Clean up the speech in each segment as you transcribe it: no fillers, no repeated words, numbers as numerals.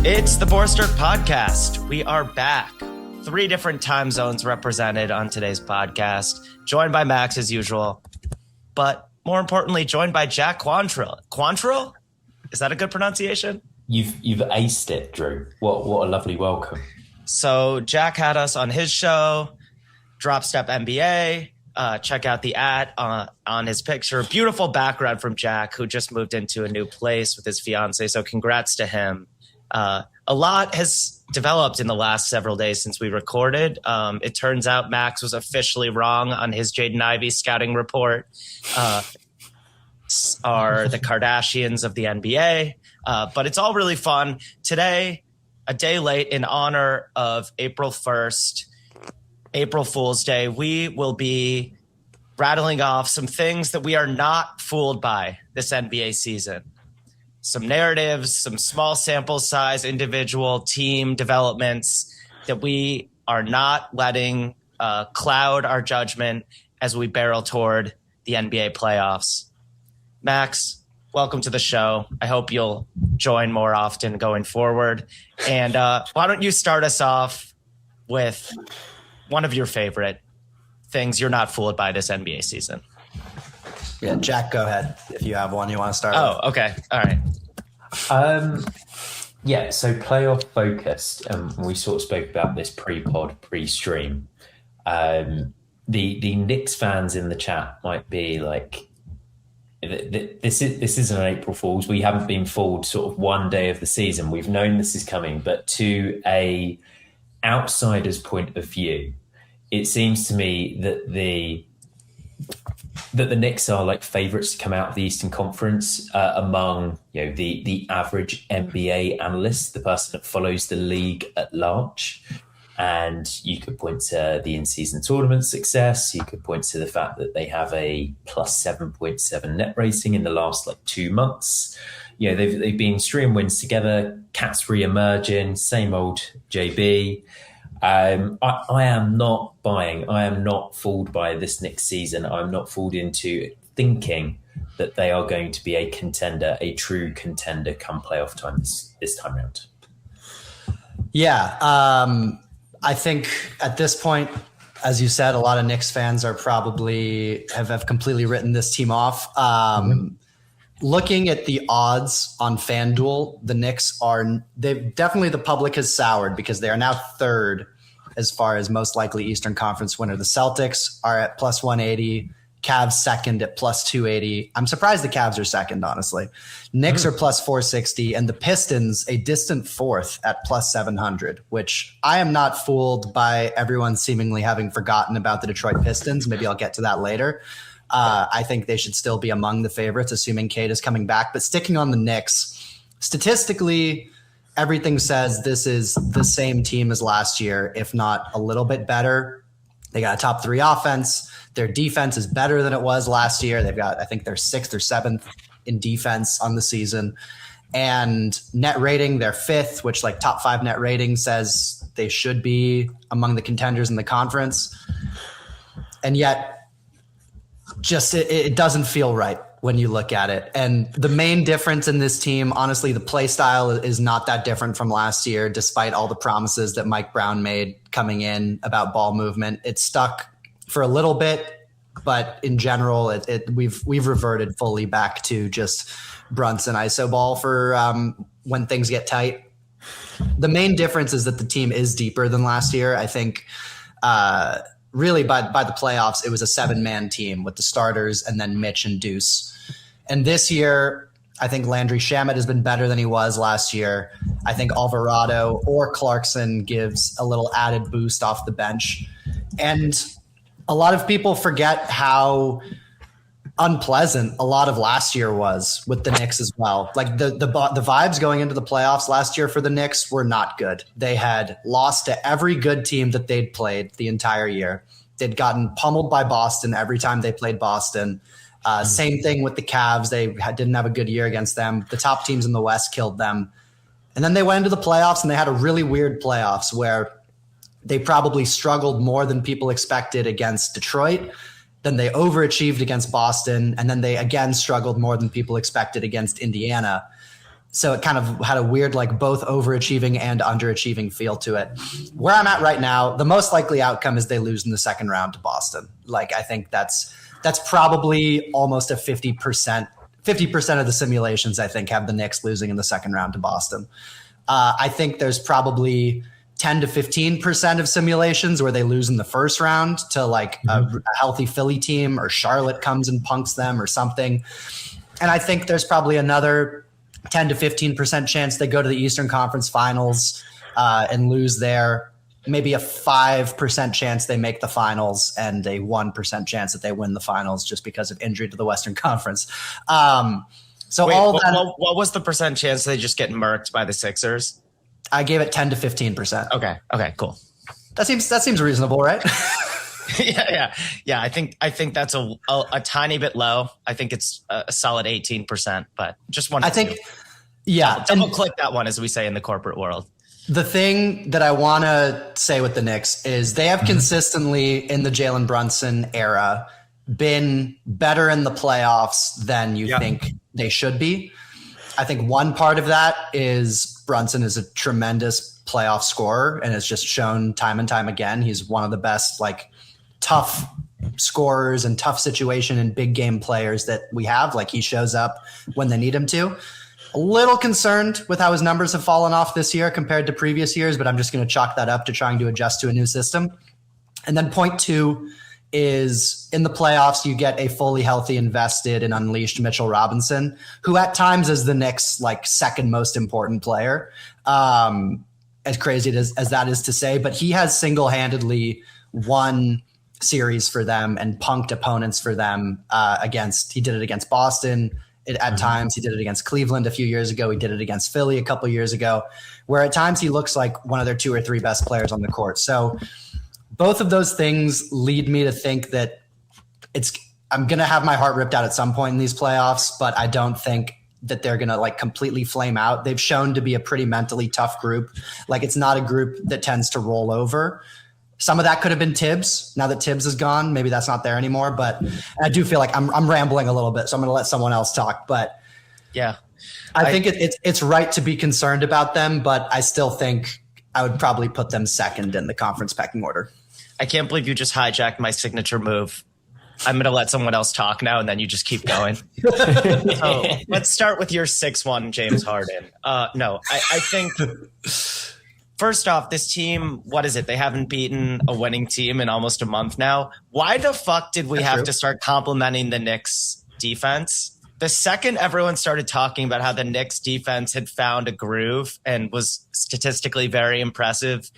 It's the Borster Podcast. We are back. 3 different time zones represented on today's podcast. Joined by Max as usual, but more importantly, joined by Jack Quantrill. Quantrill? Is that a good pronunciation? You've aced it, Drew. What a lovely welcome. So Jack had us on his show, Drop Step NBA. Check out the on his picture. Beautiful background from Jack, who just moved into a new place with his fiance. So congrats to him. A lot has developed in the last several days since we recorded. It turns out Max was officially wrong on his Jaden Ivey scouting report. Are the Kardashians of the NBA. But it's all really fun. Today, a day late in honor of April 1st, April Fool's Day, we will be rattling off some things that we are not fooled by this NBA season. Some narratives, some small sample size, individual team developments that we are not letting cloud our judgment as we barrel toward the NBA playoffs. Max, welcome to the show. I hope you'll join more often going forward. And why don't you start us off with one of your favorite things you're not fooled by this NBA season? Yeah, Jack, go ahead if you have one you want to start with. Oh, okay. All right. Yeah, so playoff focused. We sort of spoke about this pre-pod, pre-stream. The Knicks fans in the chat might be like, this isn't an April Fool's. We haven't been fooled sort of one day of the season. We've known this is coming, but to a outsider's point of view, it seems to me that the Knicks are like favourites to come out of the Eastern Conference among the average NBA analyst, the person that follows the league at large. And you could point to the in-season tournament success. You could point to the fact that they have a plus 7.7 net rating in the last 2 months. They've been stream wins together. Cats re-emerging, same old JB. I am not buying. I am not fooled by this Knicks season. I'm not fooled into thinking that they are going to be a contender, a true contender come playoff time this time around. Yeah. I think at this point, as you said, a lot of Knicks fans are probably have completely written this team off. Looking at the odds on FanDuel, the Knicks the public has soured because they are now third as far as most likely Eastern Conference winner. The Celtics are at plus 180, Cavs second at plus 280. I'm surprised the Cavs are second, honestly. Knicks are plus 460, and the Pistons a distant fourth at plus 700, which I am not fooled by everyone seemingly having forgotten about the Detroit Pistons. Maybe I'll get to that later. I think they should still be among the favorites, assuming Cade is coming back. But sticking on the Knicks, statistically, everything says this is the same team as last year, if not a little bit better. They got a top 3 offense. Their defense is better than it was last year. They've got, I think they're 6th or 7th in defense on the season. And net rating, they're 5th, which top 5 net rating says they should be among the contenders in the conference. And yet, just it doesn't feel right when you look at it. And the main difference in this team, honestly, the play style is not that different from last year, despite all the promises that Mike Brown made coming in about ball movement. It stuck for a little bit, but in general, we've reverted fully back to just Brunson ISO ball for when things get tight. The main difference is that the team is deeper than last year. I think really by the playoffs, it was a 7-man team with the starters and then Mitch and Deuce. And this year, I think Landry Shamet has been better than he was last year. I think Alvarado or Clarkson gives a little added boost off the bench. And a lot of people forget how unpleasant a lot of last year was with the Knicks as well. The vibes going into the playoffs last year for the Knicks were not good. They had lost to every good team that they'd played the entire year. They'd gotten pummeled by Boston every time they played Boston. Same thing with the Cavs. They didn't have a good year against them. The top teams in the West killed them. And then they went into the playoffs and they had a really weird playoffs where they probably struggled more than people expected against Detroit. Then they overachieved against Boston. And then they again struggled more than people expected against Indiana. So it kind of had a weird, like both overachieving and underachieving feel to it. Where I'm at right now, the most likely outcome is they lose in the second round to Boston. Like, I think that's probably almost a 50%. 50% of the simulations, I think, have the Knicks losing in the second round to Boston. I think there's probably 10 to 15% of simulations where they lose in the first round to like a healthy Philly team, or Charlotte comes and punks them or something. And I think there's probably another 10 to 15% chance they go to the Eastern Conference Finals and lose there. Maybe a 5% chance they make the finals, and a 1% chance that they win the finals just because of injury to the Western Conference. So Wait, all what, that, what was the percent chance they just get murked by the Sixers? I gave it 10 to 15%. Okay, cool. That seems reasonable, right? Yeah. I think that's a tiny bit low. I think it's a solid 18%, but just wanted double click that one, as we say in the corporate world. The thing that I want to say with the Knicks is they have consistently in the Jalen Brunson era been better in the playoffs than you think they should be. I think one part of that is Brunson is a tremendous playoff scorer and has just shown time and time again he's one of the best like tough scorers and tough situation and big game players that we have. Like, he shows up when they need him to. A little concerned with how his numbers have fallen off this year compared to previous years, but I'm just going to chalk that up to trying to adjust to a new system. And then point two is in the playoffs, you get a fully healthy, invested, and unleashed Mitchell Robinson, who at times is the Knicks' like second most important player. As crazy as that is to say, but he has single-handedly won series for them and punked opponents for them he did it against Boston. At times he did it against Cleveland a few years ago. He did it against Philly a couple years ago, where at times he looks like one of their 2 or 3 best players on the court. So both of those things lead me to think that I'm going to have my heart ripped out at some point in these playoffs, but I don't think that they're going to like completely flame out. They've shown to be a pretty mentally tough group. Like, it's not a group that tends to roll over. Some of that could have been Tibbs. Now that Tibbs is gone, maybe that's not there anymore. But I do feel like I'm rambling a little bit, so I'm going to let someone else talk. But yeah, I think it's right to be concerned about them, but I still think I would probably put them second in the conference pecking order. I can't believe you just hijacked my signature move. I'm going to let someone else talk now, and then you just keep going. So let's start with your 6-1 James Harden. No, I think first off, this team, what is it? They haven't beaten a winning team in almost a month now. Why the fuck did we have to start complimenting the Knicks defense? The second everyone started talking about how the Knicks defense had found a groove and was statistically very impressive,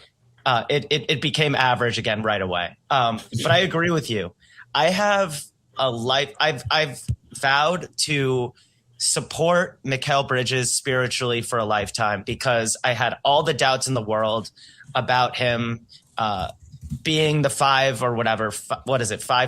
it became average again right away. But I agree with you. I have I've vowed to support Mikal Bridges spiritually for a lifetime, because I had all the doubts in the world about him being the 5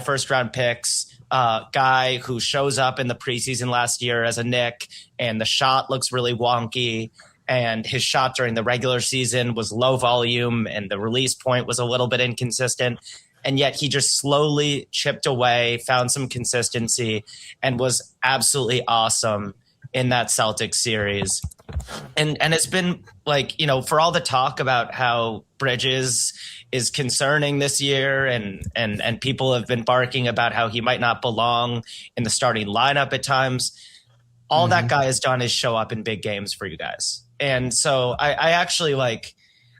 first round picks guy who shows up in the preseason last year as a Knick, and the shot looks really wonky, and his shot during the regular season was low volume and the release point was a little bit inconsistent. And yet he just slowly chipped away, found some consistency, and was absolutely awesome in that Celtics series. And it's been like, for all the talk about how Bridges is concerning this year, and people have been barking about how he might not belong in the starting lineup at times, all that guy has done is show up in big games for you guys. And so I actually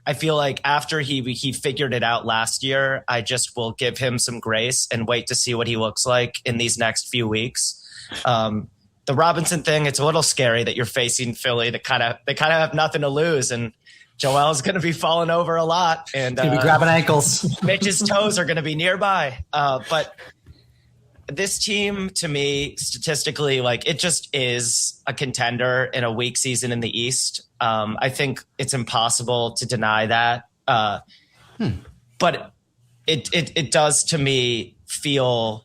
I feel like after he figured it out last year, I just will give him some grace and wait to see what he looks like in these next few weeks. The Robinson thing, it's a little scary that you're facing Philly. They kind of have nothing to lose, and Joel's going to be falling over a lot, and be grabbing ankles. Mitch's toes are going to be nearby. But this team, to me, statistically, it just is a contender in a weak season in the East. I think it's impossible to deny that. But it does, to me, feel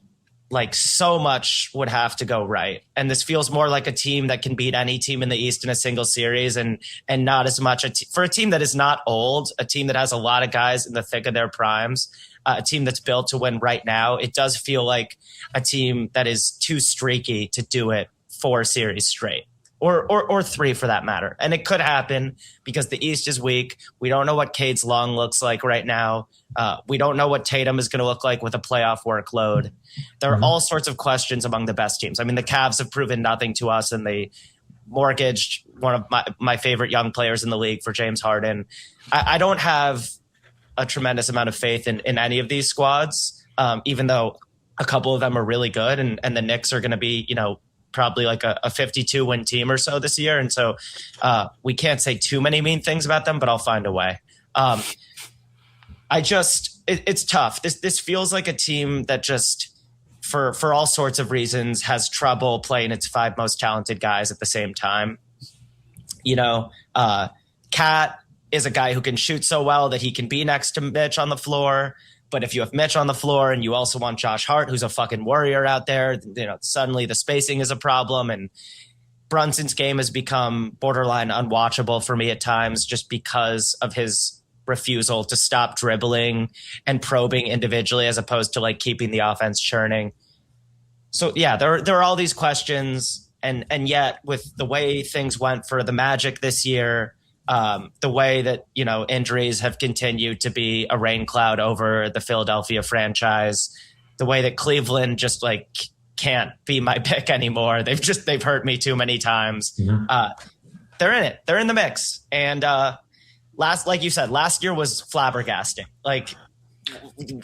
like so much would have to go right. And this feels more like a team that can beat any team in the East in a single series, and not as much for a team that is not old, a team that has a lot of guys in the thick of their primes, a team that's built to win right now. It does feel like a team that is too streaky to do it 4 series straight, or 3 for that matter. And it could happen because the East is weak. We don't know what Cade's long looks like right now. We don't know what Tatum is going to look like with a playoff workload. There are all sorts of questions among the best teams. I mean, the Cavs have proven nothing to us, and they mortgaged one of my favorite young players in the league for James Harden. I don't have a tremendous amount of faith in any of these squads, even though a couple of them are really good, and the Knicks are going to be, probably like a 52-win team or so this year. And so we can't say too many mean things about them, but I'll find a way. It's tough. This feels like a team that just, for all sorts of reasons, has trouble playing its 5 most talented guys at the same time. Cat is a guy who can shoot so well that he can be next to Mitch on the floor. But if you have Mitch on the floor and you also want Josh Hart, who's a fucking warrior out there, suddenly the spacing is a problem. And Brunson's game has become borderline unwatchable for me at times just because of his refusal to stop dribbling and probing individually as opposed to like keeping the offense churning. So yeah, there are all these questions. And yet with the way things went for the Magic this year, the way that, injuries have continued to be a rain cloud over the Philadelphia franchise, the way that Cleveland just like can't be my pick anymore. They've hurt me too many times. They're in it. They're in the mix. And, like you said, last year was flabbergasting. Like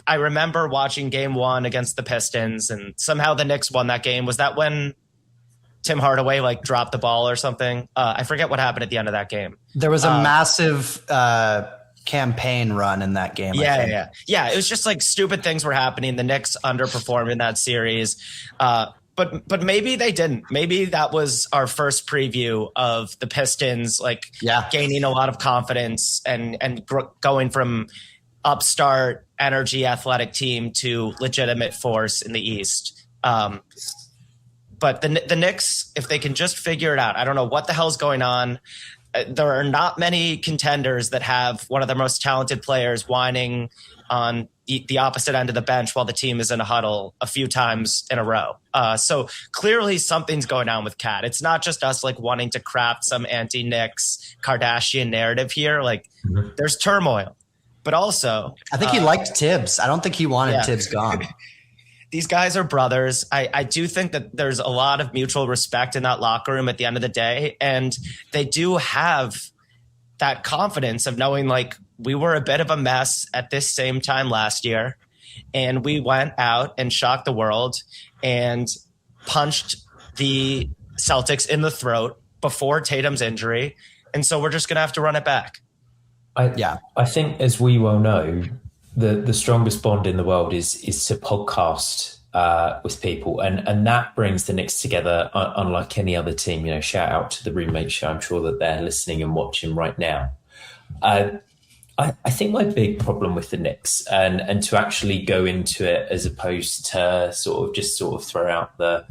I remember watching game 1 against the Pistons and somehow the Knicks won that game. Was that when Tim Hardaway like dropped the ball or something? I forget what happened at the end of that game. There was a massive campaign run in that game. Yeah. It was just like stupid things were happening. The Knicks underperformed in that series. But maybe they didn't. Maybe that was our first preview of the Pistons gaining a lot of confidence and going from upstart energy athletic team to legitimate force in the East. But the Knicks, if they can just figure it out, I don't know what the hell's going on. There are not many contenders that have one of their most talented players whining on the opposite end of the bench while the team is in a huddle a few times in a row. So clearly something's going on with Cat. It's not just us like wanting to craft some anti-Knicks Kardashian narrative here. Like there's turmoil, but also I think he liked Tibbs. I don't think he wanted Tibbs gone. These guys are brothers. I do think that there's a lot of mutual respect in that locker room at the end of the day. And they do have that confidence of knowing like we were a bit of a mess at this same time last year. And we went out and shocked the world and punched the Celtics in the throat before Tatum's injury. And so we're just going to have to run it back. I think, as we well know, the strongest bond in the world is to podcast with people, and that brings the Knicks together unlike any other team. Shout out to the Roommate Show. I'm sure that they're listening and watching right now. I think my big problem with the Knicks, and to actually go into it as opposed to sort of throw out the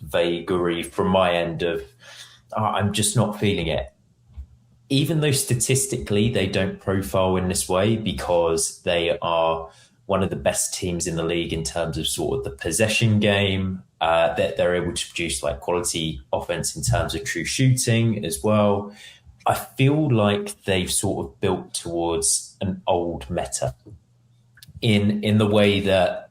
vagary from my end of I'm just not feeling it. Even though statistically they don't profile in this way because they are one of the best teams in the league in terms of sort of the possession game, that they're able to produce like quality offense in terms of true shooting as well. I feel like they've sort of built towards an old meta in the way that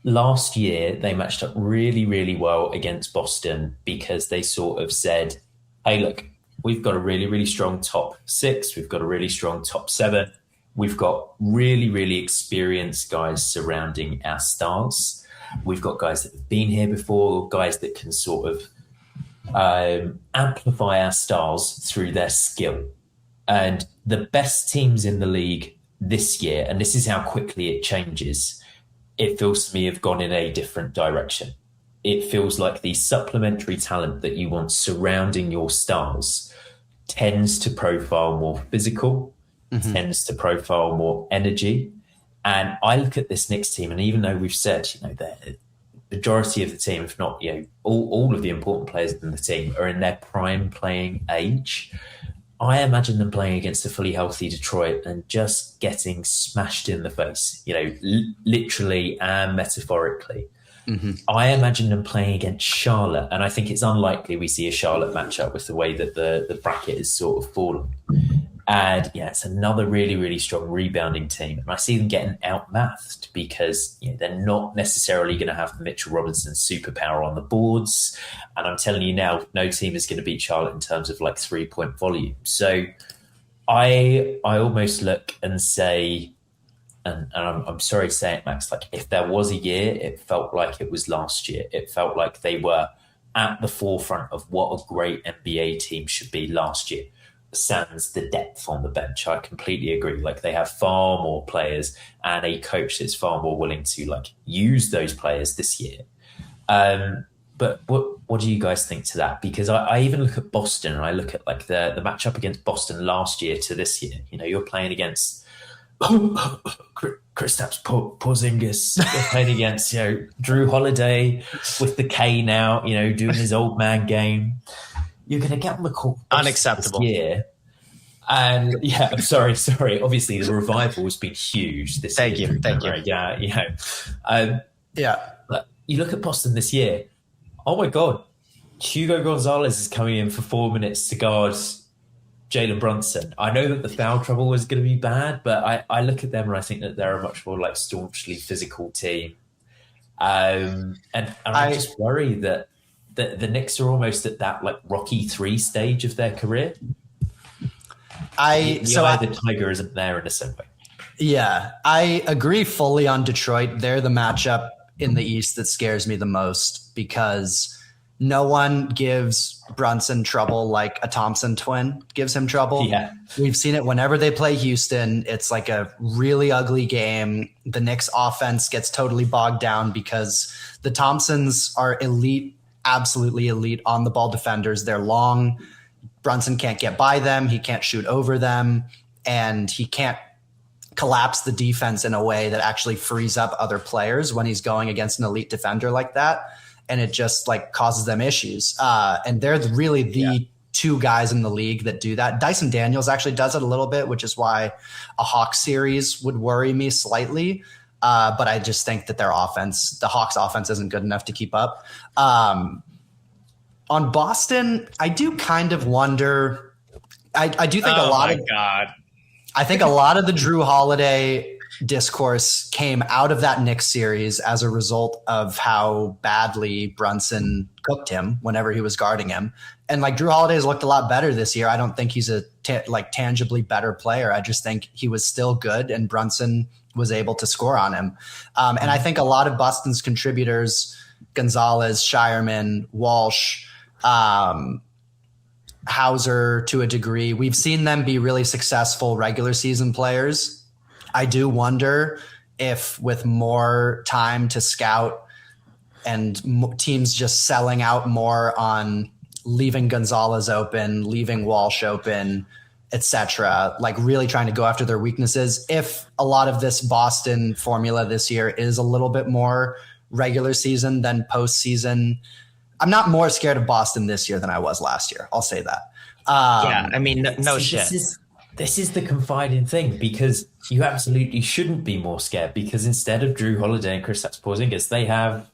last year they matched up really, really well against Boston because they sort of said, hey, look, we've got a really, really strong top 6. We've got a really strong top 7. We've got really, really experienced guys surrounding our stars. We've got guys that have been here before, guys that can sort of amplify our stars through their skill. And the best teams in the league this year, and this is how quickly it changes, it feels to me have gone in a different direction. It feels like the supplementary talent that you want surrounding your stars tends to profile more physical, tends to profile more energy. And I look at this Knicks team, and even though we've said, the majority of the team, if not, all of the important players in the team are in their prime playing age, I imagine them playing against a fully healthy Detroit and just getting smashed in the face, literally and metaphorically. I imagine them playing against Charlotte, and I think it's unlikely we see a Charlotte matchup with the way that the bracket is sort of fallen. And yeah, it's another really, really strong rebounding team. And I see them getting outmathed because they're not necessarily going to have the Mitchell Robinson superpower on the boards. And I'm telling you now, no team is going to beat Charlotte in terms of like 3-point volume. So I almost look and say, and I'm sorry to say it, Max, like if there was a year, it felt like it was last year. It felt like they were at the forefront of what a great NBA team should be last year. Sans the depth on the bench. I completely agree. Like they have far more players and a coach that's far more willing to like use those players this year. But what do you guys think to that? Because I even look at Boston and I look at like the matchup against Boston last year to this year. You're playing against Kristaps Porzingis. You're playing against Drew Holiday with the K now. Doing his old man game. You're going to get on the court unacceptable this year. And yeah, I'm sorry. Obviously, the revival has been huge this year. Thank you. Yeah. But you look at Boston this year. Oh my God, Hugo Gonzalez is coming in for 4 minutes to guard Jalen Brunson. I know that the foul trouble was going to be bad, but I look at them and I think that they're a much more like staunchly physical team. And I just worry that the Knicks are almost at that like Rocky 3 stage of their career. The Tiger isn't there in a certain way. Yeah, I agree fully on Detroit. They're the matchup in the East that scares me the most because no one gives Brunson trouble like a Thompson twin gives him trouble. Yeah. We've seen it whenever they play Houston. It's like a really ugly game. The Knicks offense gets totally bogged down because the Thompsons are elite, absolutely elite on the ball defenders. They're long. Brunson can't get by them. He can't shoot over them, and he can't collapse the defense in a way that actually frees up other players when he's going against an elite defender like that. And it just like causes them issues. And they're really the two guys in the league that do that. Dyson Daniels actually does it a little bit, which is why a Hawks series would worry me slightly. But I just think that their offense, the Hawks offense, isn't good enough to keep up. On Boston, I do kind of wonder. I do think I think a lot of the Drew Holiday discourse came out of that Knicks series as a result of how badly Brunson cooked him whenever he was guarding him. And like Drew Holiday's looked a lot better this year. I don't think he's a tangibly better player. I just think he was still good and Brunson was able to score on him. And I think a lot of Boston's contributors, Gonzalez, Shireman, Walsh, Hauser to a degree, we've seen them be really successful regular season players. I do wonder if with more time to scout and teams just selling out more on leaving Gonzalez open, leaving Walsh open, etc., like really trying to go after their weaknesses. If a lot of this Boston formula this year is a little bit more regular season than postseason, I'm not more scared of Boston this year than I was last year. I'll say that. This is the confiding thing, because you absolutely shouldn't be more scared, because instead of Drew Holiday and Kristaps Porzingis, they have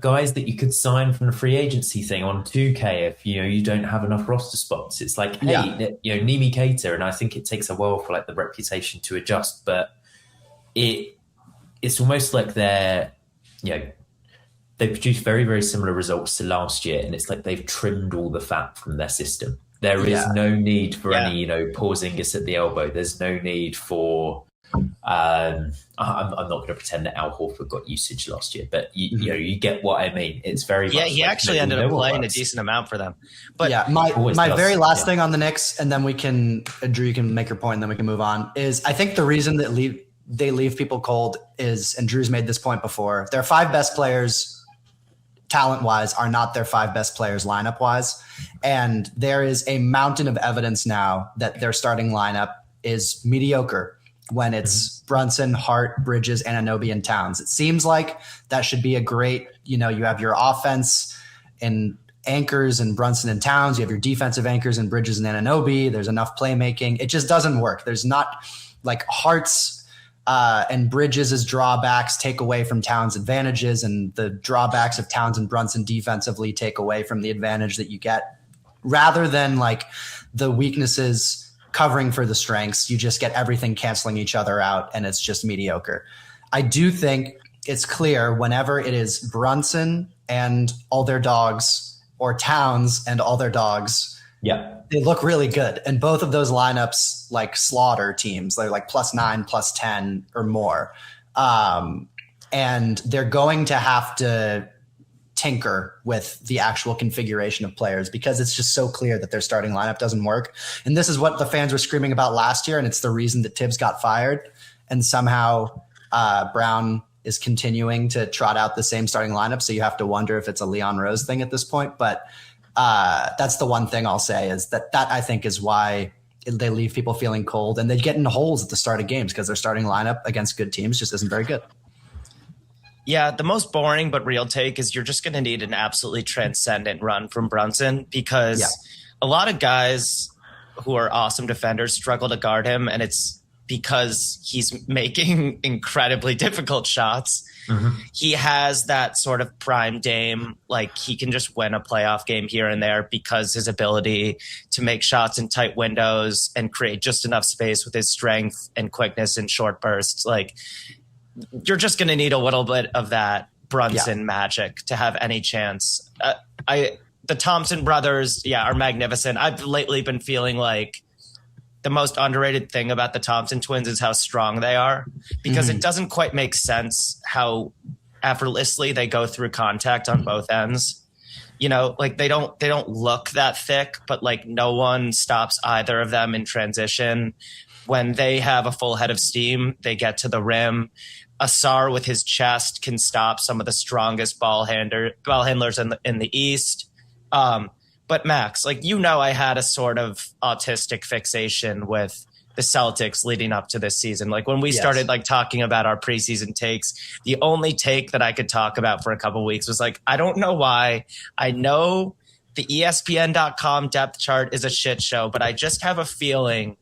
guys that you could sign from the free agency thing on 2K if you don't have enough roster spots. It's like, hey, Nimi Keita, and I think it takes a while for like the reputation to adjust, but it's almost like they produce very, very similar results to last year, and it's like they've trimmed all the fat from their system. There is no need for any, Porzingis at the elbow. There's no need for. I'm not going to pretend that Al Horford got usage last year, but you get what I mean. It's very much he actually ended up playing a decent amount for them. But my very last thing on the Knicks, and then Drew, you can make your point, and then we can move on. Is I think the reason that they leave people cold is, and Drew's made this point before, their 5 best players, talent-wise, are not their 5 best players lineup-wise. And there is a mountain of evidence now that their starting lineup is mediocre when it's Brunson, Hart, Bridges, Anunoby, and Towns. It seems like that should be a great, you have your offense and anchors and Brunson and Towns. You have your defensive anchors and Bridges and Anunoby. There's enough playmaking. It just doesn't work. There's not like Hart's and Bridges' drawbacks take away from Towns' advantages, and the drawbacks of Towns and Brunson defensively take away from the advantage that you get. Rather than like the weaknesses covering for the strengths, you just get everything canceling each other out, and it's just mediocre. I do think it's clear whenever it is Brunson and all their dogs or Towns and all their dogs, they look really good. And both of those lineups like slaughter teams. They're like +9, +10 or more. And they're going to have to tinker with the actual configuration of players because it's just so clear that their starting lineup doesn't work. And this is what the fans were screaming about last year, and it's the reason that Tibbs got fired. And somehow Brown is continuing to trot out the same starting lineup, so you have to wonder if it's a Leon Rose thing at this point. But that's the one thing I'll say is that I think is why they leave people feeling cold, and they get in holes at the start of games because their starting lineup against good teams just isn't very good. Yeah, the most boring but real take is you're just going to need an absolutely transcendent run from Brunson because a lot of guys who are awesome defenders struggle to guard him, and it's because he's making incredibly difficult shots. Mm-hmm. He has that sort of prime Dame, like he can just win a playoff game here and there because his ability to make shots in tight windows and create just enough space with his strength and quickness in short bursts. Like, you're just going to need a little bit of that Brunson magic to have any chance. The Thompson brothers, are magnificent. I've lately been feeling like the most underrated thing about the Thompson twins is how strong they are, because it doesn't quite make sense how effortlessly they go through contact on both ends. You know, like they don't look that thick, but like no one stops either of them in transition. When they have a full head of steam, they get to the rim. Asar with his chest can stop some of the strongest ball handlers in the East. But Max, like, you know, I had a sort of autistic fixation with the Celtics leading up to this season. Like when we started like talking about our preseason takes, the only take that I could talk about for a couple of weeks was like, I don't know why. I know the ESPN.com depth chart is a shit show, but I just have a feeling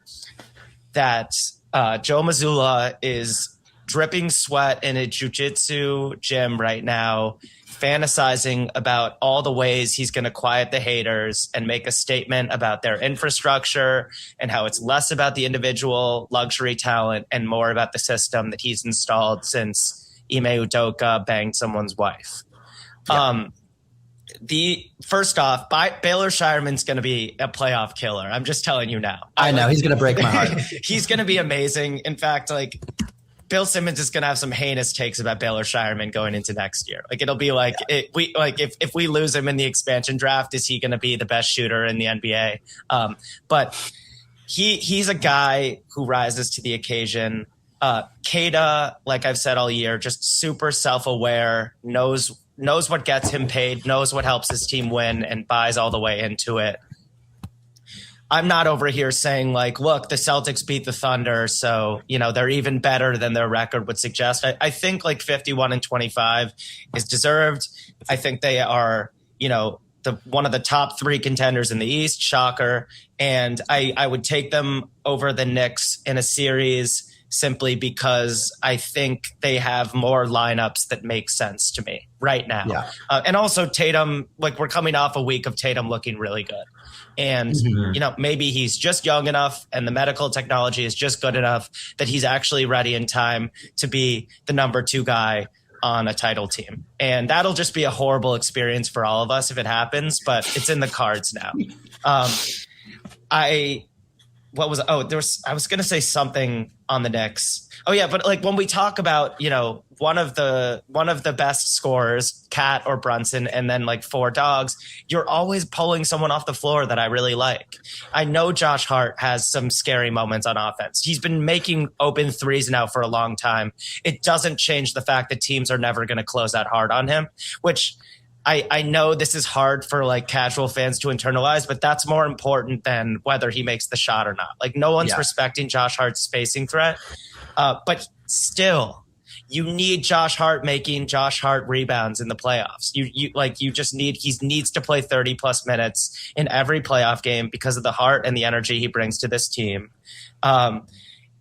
that Joe Mazzulla is dripping sweat in a jiu-jitsu gym right now, fantasizing about all the ways he's going to quiet the haters and make a statement about their infrastructure and how it's less about the individual luxury talent and more about the system that he's installed since Ime Udoka banged someone's wife. First off, Baylor Shireman's going to be a playoff killer. I'm just telling you now. I know he's going to break my heart. He's going to be amazing. In fact, like, Bill Simmons is going to have some heinous takes about Baylor Shireman going into next year. Like, it'll be like, if we lose him in the expansion draft, is he going to be the best shooter in the NBA? But he's a guy who rises to the occasion. Keita, like I've said all year, just super self-aware, knows what gets him paid, knows what helps his team win, and buys all the way into it. I'm not over here saying like, look, the Celtics beat the Thunder, so, you know, they're even better than their record would suggest. I think like 51-25 is deserved. I think they are, you know, one of the top three contenders in the East, shocker. And I would take them over the Knicks in a series simply because I think they have more lineups that make sense to me right now. Yeah. And also Tatum, like, we're coming off a week of Tatum looking really good. And, you know, maybe he's just young enough and the medical technology is just good enough that he's actually ready in time to be the number 2 guy on a title team. And that'll just be a horrible experience for all of us if it happens, but it's in the cards now. I was going to say something on the Knicks. Oh yeah. But like when we talk about, you know, one of the best scorers, Cat or Brunson, and then like 4 dogs, you're always pulling someone off the floor that I really like. I know Josh Hart has some scary moments on offense. He's been making open threes now for a long time. It doesn't change the fact that teams are never going to close that hard on him, which I know this is hard for like casual fans to internalize, but that's more important than whether he makes the shot or not. Like no one's respecting Josh Hart's spacing threat, but still, you need Josh Hart making Josh Hart rebounds in the playoffs. He needs to play 30 plus minutes in every playoff game because of the heart and the energy he brings to this team.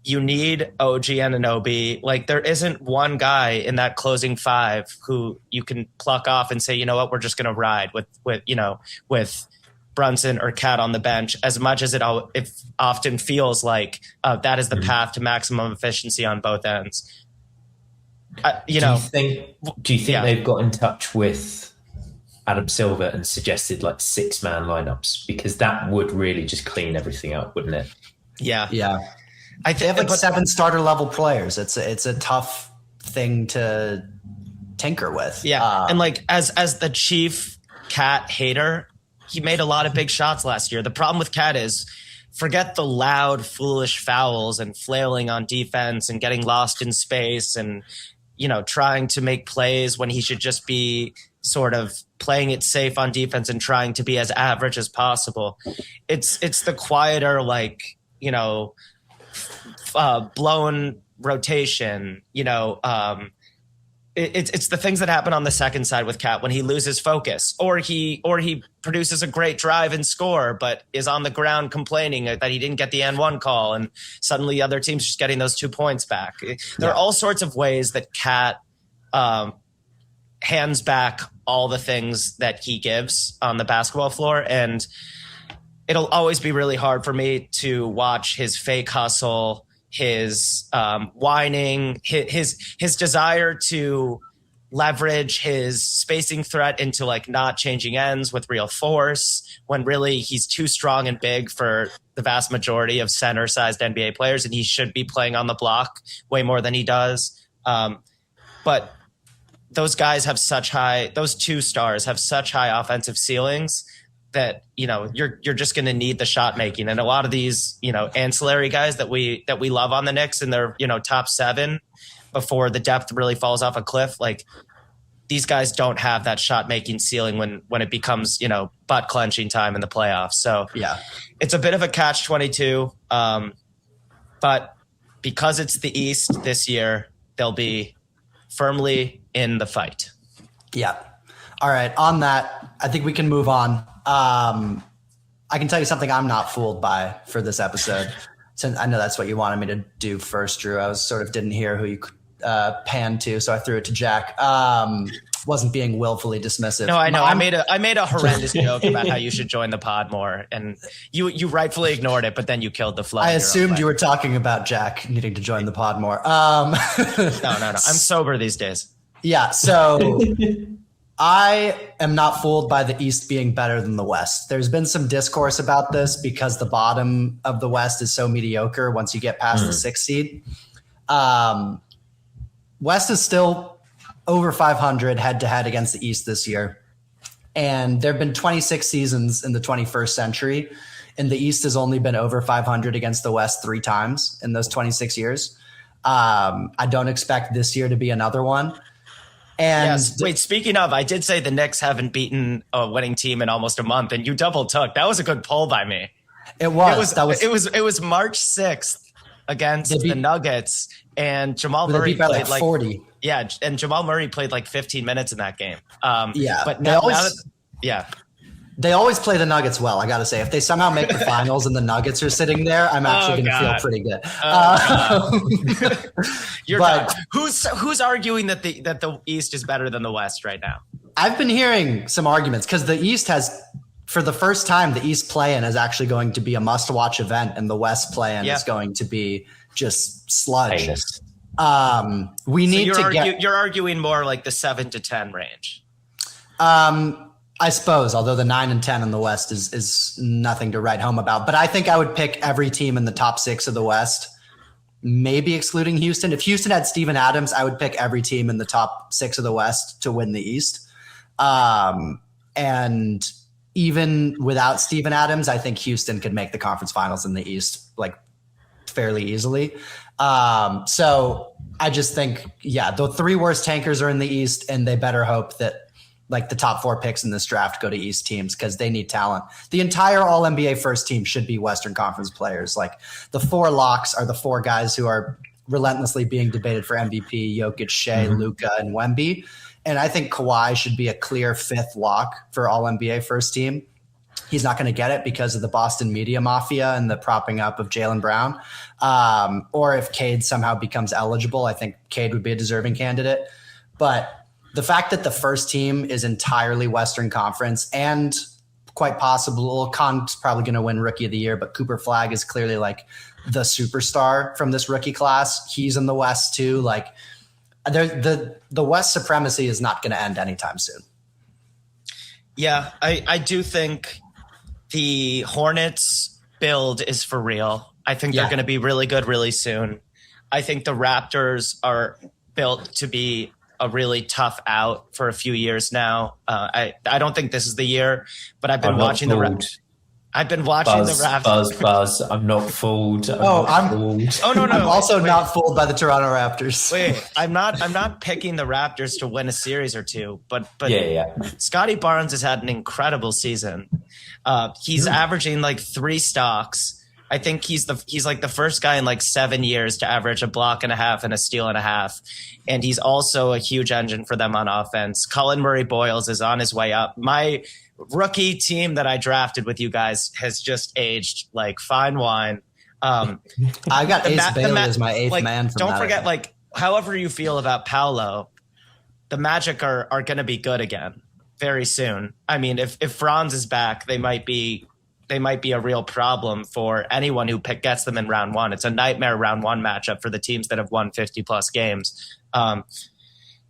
you need OG Anunoby. Like, there isn't one guy in that closing five who you can pluck off and say, you know what, we're just going to ride with Brunson or Cat on the bench, as much as it often feels like that is the path to maximum efficiency on both ends. Do you think they've got in touch with Adam Silver and suggested like 6-man lineups? Because that would really just clean everything up, wouldn't it? Yeah. They have like 7 starter level players. It's a tough thing to tinker with. Yeah. And like as the chief Cat hater, he made a lot of big shots last year. The problem with Cat is, forget the loud, foolish fouls and flailing on defense and getting lost in space and, trying to make plays when he should just be sort of playing it safe on defense and trying to be as average as possible. It's the quieter, like, blown rotation, it's the things that happen on the second side with Cat when he loses focus, or he produces a great drive and score, but is on the ground complaining that he didn't get the N1 call, and suddenly the other team's just getting those 2 points back. There are all sorts of ways that Cat hands back all the things that he gives on the basketball floor, and it'll always be really hard for me to watch his fake hustle, his whining, his desire to leverage his spacing threat into like not changing ends with real force, when really he's too strong and big for the vast majority of center-sized NBA players, and he should be playing on the block way more than he does. But those guys have those 2 stars have such high offensive ceilings that you're just going to need the shot making, and a lot of these ancillary guys that we love on the Knicks and their top 7 before the depth really falls off a cliff, like these guys don't have that shot making ceiling when it becomes butt clenching time in the playoffs. So yeah, it's a bit of a catch-22, but because it's the East this year, they'll be firmly in the fight. Yeah. All right. On that, I think we can move on. I can tell you something I'm not fooled by for this episode. Since I know that's what you wanted me to do first, Drew. I didn't hear who you panned to, so I threw it to Jack. Wasn't being willfully dismissive. No, I know. I made a horrendous joke about how you should join the pod more, and you rightfully ignored it, but then you killed the flow. I assumed you were talking about Jack needing to join the pod more. No. I'm sober these days. Yeah, so I am not fooled by the East being better than the West. There's been some discourse about this because the bottom of the West is so mediocre once you get past the 6th seed. West is still over 500 head-to-head against the East this year. And there have been 26 seasons in the 21st century, and the East has only been over 500 against the West 3 times in those 26 years. I don't expect this year to be another one. And yes. Wait, speaking of, I did say the Knicks haven't beaten a winning team in almost a month, and you double took. That was a good poll by me. It was March 6th against the Nuggets, and Jamal Murray played like 40. Yeah, and Jamal Murray played like 15 minutes in that game. But they always play the Nuggets well, I got to say. If they somehow make the finals and the Nuggets are sitting there, I'm actually going to feel pretty good. You're done. Who's arguing that the East is better than the West right now? I've been hearing some arguments because the East has, for the first time, the East play-in is actually going to be a must-watch event, and the West play-in is going to be just sludge. You're arguing more like the 7 to 10 range. I suppose, although the 9 and 10 in the West is nothing to write home about. But I think I would pick every team in the top 6 of the West, maybe excluding Houston. If Houston had Steven Adams, I would pick every team in the top 6 of the West to win the East. And even without Steven Adams, I think Houston could make the conference finals in the East like fairly easily. So I just think, the 3 worst tankers are in the East, and they better hope that like the top 4 picks in this draft go to East teams because they need talent. The entire All-NBA first team should be Western Conference players. Like the 4 locks are the 4 guys who are relentlessly being debated for MVP: Jokic, Shea, Luka, and Wemby. And I think Kawhi should be a clear 5th lock for All-NBA first team. he's not going to get it because of the Boston media mafia and the propping up of Jaylen Brown. Or if Cade somehow becomes eligible, I think Cade would be a deserving candidate. But the fact that the first team is entirely Western Conference and quite possible, Khan's probably going to win Rookie of the Year, but Cooper Flagg is clearly like the superstar from this rookie class. He's in the West too. Like the West supremacy is not going to end anytime soon. Yeah, I do think the Hornets build is for real. I think they're going to be really good really soon. I think the Raptors are built to be a really tough out for a few years now. I don't think this is the year, but I've been watching the Raptors. Buzz. I'm not fooled. Fooled. Oh no! I'm also not fooled by the Toronto Raptors. Wait, I'm not picking the Raptors to win a series or two, but yeah. Scotty Barnes has had an incredible season. He's averaging like 3 stocks. I think he's like the first guy in like 7 years to average a block and a half and a steal and a half. And he's also a huge engine for them on offense. Colin Murray-Boyles is on his way up. My rookie team that I drafted with you guys has just aged like fine wine. I got Ace Bailey as my 8th man. Don't forget, like, however you feel about Paolo, the Magic are going to be good again very soon. I mean, if Franz is back, they might be a real problem for anyone who gets them in round 1. It's a nightmare round 1 matchup for the teams that have won 50 plus games.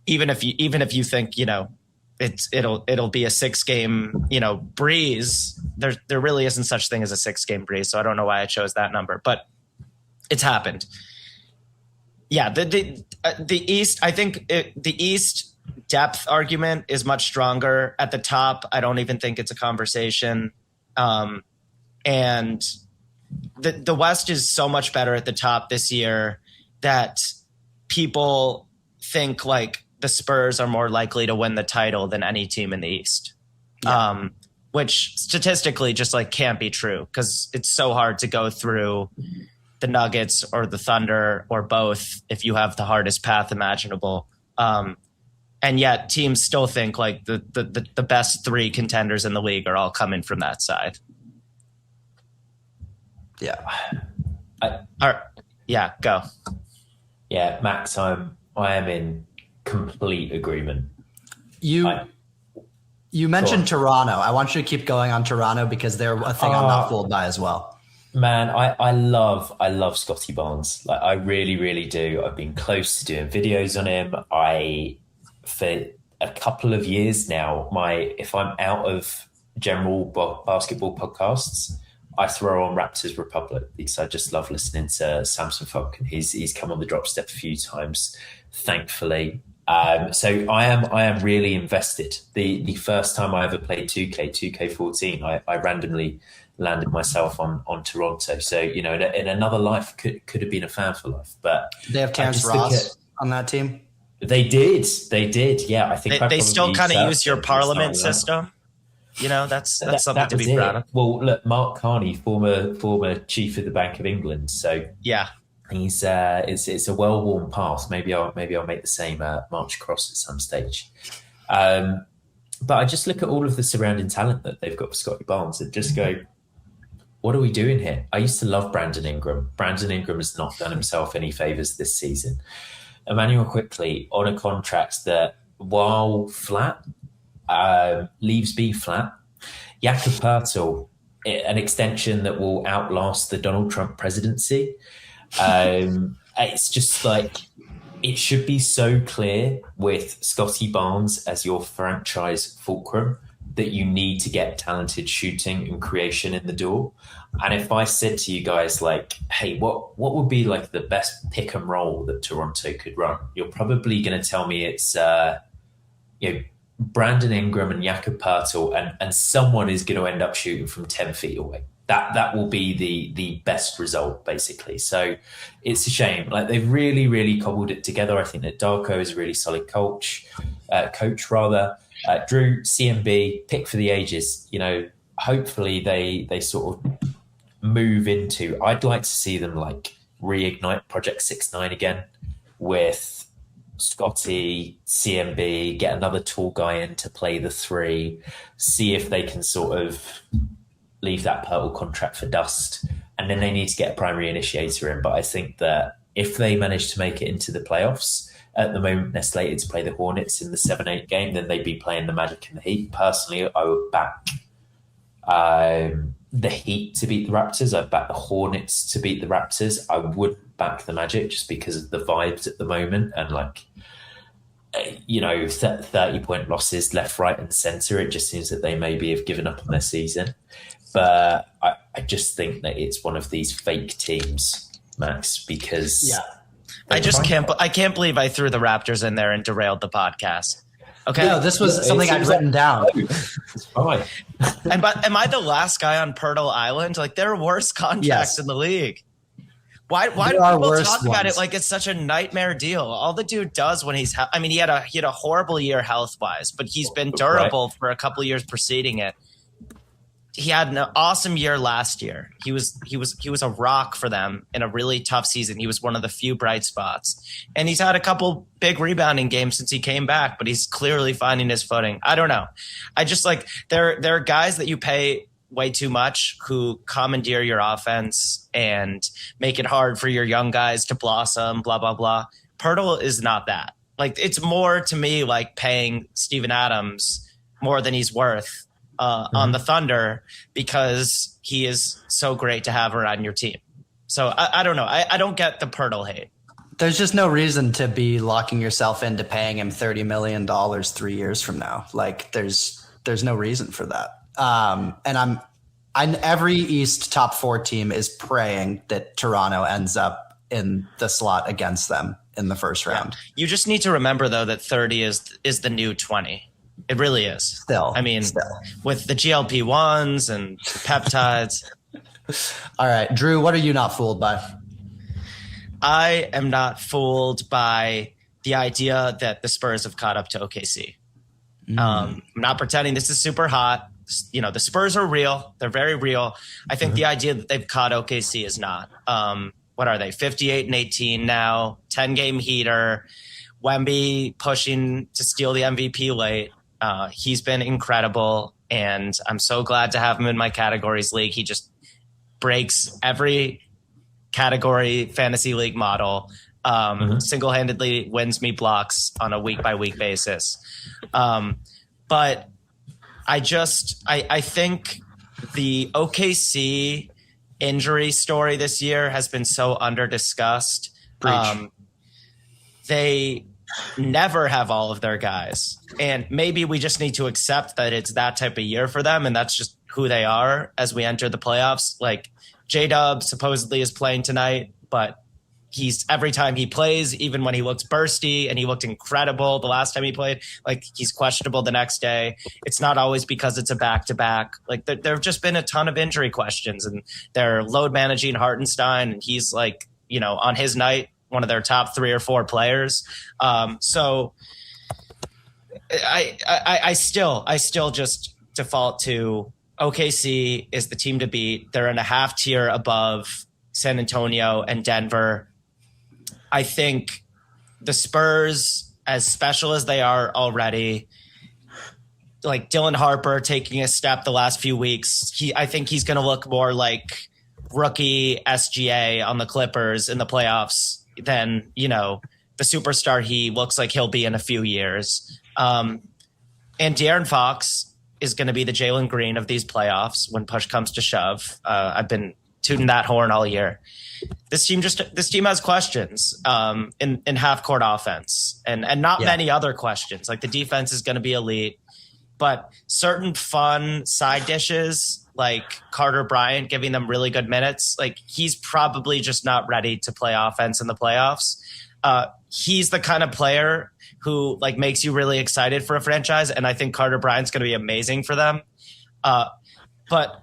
Even if you think, it'll be a 6-game, breeze. There really isn't such thing as a 6-game breeze. So I don't know why I chose that number, but it's happened. Yeah. The East, I think the East depth argument is much stronger at the top. I don't even think it's a conversation. And the West is so much better at the top this year that people think like the Spurs are more likely to win the title than any team in the East. Yeah. Which statistically just like can't be true because it's so hard to go through the Nuggets or the Thunder or both if you have the hardest path imaginable. And yet teams still think like the best 3 contenders in the league are all coming from that side. Yeah. Go. Yeah, Max, I am in complete agreement. You mentioned Toronto. I want you to keep going on Toronto because they're a thing I'm not fooled by as well. Man, I love Scotty Barnes. Like I really, really do. I've been close to doing videos on him. For a couple of years now, if I'm out of general basketball podcasts, I throw on Raptors Republic because I just love listening to Samson Falcon. He's come on the drop step a few times, thankfully. So I am really invested. The first time I ever played 2K14, I randomly landed myself on Toronto. So in another life could have been a fan for life. But they have Terrence Ross on that team. They did. Yeah, I think they still kind of use your Parliament system. That's something to be proud of. Well, look, Mark Carney, former chief of the Bank of England. So yeah, he's it's a well-worn path. Maybe I'll make the same march across at some stage. But I just look at all of the surrounding talent that they've got for Scotty Barnes and just go, what are we doing here? I used to love Brandon Ingram. Brandon Ingram has not done himself any favors this season. Emmanuel Quickly on a contract that, while flat, leaves B flat. Jakob Poeltl, an extension that will outlast the Donald Trump presidency. It's just like, it should be so clear with Scotty Barnes as your franchise fulcrum that you need to get talented shooting and creation in the door. And if I said to you guys like, hey, what would be like the best pick and roll that Toronto could run? You're probably going to tell me it's Brandon Ingram and Jakob Poeltl, and someone is going to end up shooting from 10 feet away. That will be the best result, basically. So it's a shame. Like, they've really, really cobbled it together. I think that Darko is a really solid coach. Drew, CMB, pick for the ages. Hopefully they sort of move into. I'd like to see them like reignite Project 6ix9ine again with Scotty, CMB, get another tall guy in to play the three, see if they can sort of leave that Pirtle contract for dust. And then they need to get a primary initiator in. But I think that if they manage to make it into the playoffs, at the moment they're slated to play the Hornets in the 7-8 game, then they'd be playing the Magic and the Heat. Personally, I would back the Heat to beat the Raptors. I'd back the Hornets to beat the Raptors. I wouldn't back the Magic just because of the vibes at the moment and 30-point losses left, right, and centre. It just seems that they maybe have given up on their season. But I just think that it's one of these fake teams, Max, because I can't believe I threw the Raptors in there and derailed the podcast. Okay. No, this was something I'd written down. It's fine. Am I the last guy on Pirtle Island? Like, there are worse contracts in the league. Why do people talk about it like it's such a nightmare deal? All the dude does when he had a horrible year health wise, but he's been durable for a couple of years preceding it. He had an awesome year last year. He was a rock for them in a really tough season. He was one of the few bright spots, and he's had a couple big rebounding games since he came back. But he's clearly finding his footing. I don't know. I just there are guys that you pay way too much who commandeer your offense and make it hard for your young guys to blossom. Blah blah blah. Pirtle is not that. Like, it's more to me like paying Steven Adams more than he's worth. On the Thunder, because he is so great to have around your team. So I don't know. I don't get the Pirtle hate. There's just no reason to be locking yourself into paying him $30 million 3 years from now. Like, there's no reason for that. And every East top 4 team is praying that Toronto ends up in the slot against them in the first round. You just need to remember, though, that 30 is the new 20. It really is. Still. With the GLP-1s and peptides. All right, Drew, what are you not fooled by? I am not fooled by the idea that the Spurs have caught up to OKC. I'm not pretending this is super hot. You know, the Spurs are real. They're very real. I think the idea that they've caught OKC is not. What are they? 58-18 now, 10-game heater. Wemby pushing to steal the MVP late. He's been incredible, and I'm so glad to have him in my categories league. He just breaks every category fantasy league model, single-handedly wins me blocks on a week-by-week basis. But I think the OKC injury story this year has been so under-discussed. They never have all of their guys. And maybe we just need to accept that it's that type of year for them, and that's just who they are as we enter the playoffs. Like, J-Dub supposedly is playing tonight, but every time he plays, even when he looks bursty, and he looked incredible the last time he played, like, he's questionable the next day. It's not always because it's a back-to-back. Like, there have just been a ton of injury questions, and they're load managing Hartenstein, and he's like, you know, on his night, one of their top 3 or 4 players. So I still just default to OKC is the team to beat. They're in a half tier above San Antonio and Denver. I think the Spurs, as special as they are already, like Dylan Harper taking a step the last few weeks, I think he's going to look more like rookie SGA on the Clippers in the playoffs than, you know, the superstar he looks like he'll be in a few years. And De'Aaron Fox is going to be the Jalen Green of these playoffs when push comes to shove. I've been tooting that horn all year. This team has questions in half court offense and not many other questions. Like, the defense is going to be elite, but certain fun side dishes like Carter Bryant giving them really good minutes, like, he's probably just not ready to play offense in the playoffs. He's the kind of player who, like, makes you really excited for a franchise, and I think Carter Bryant's going to be amazing for them. But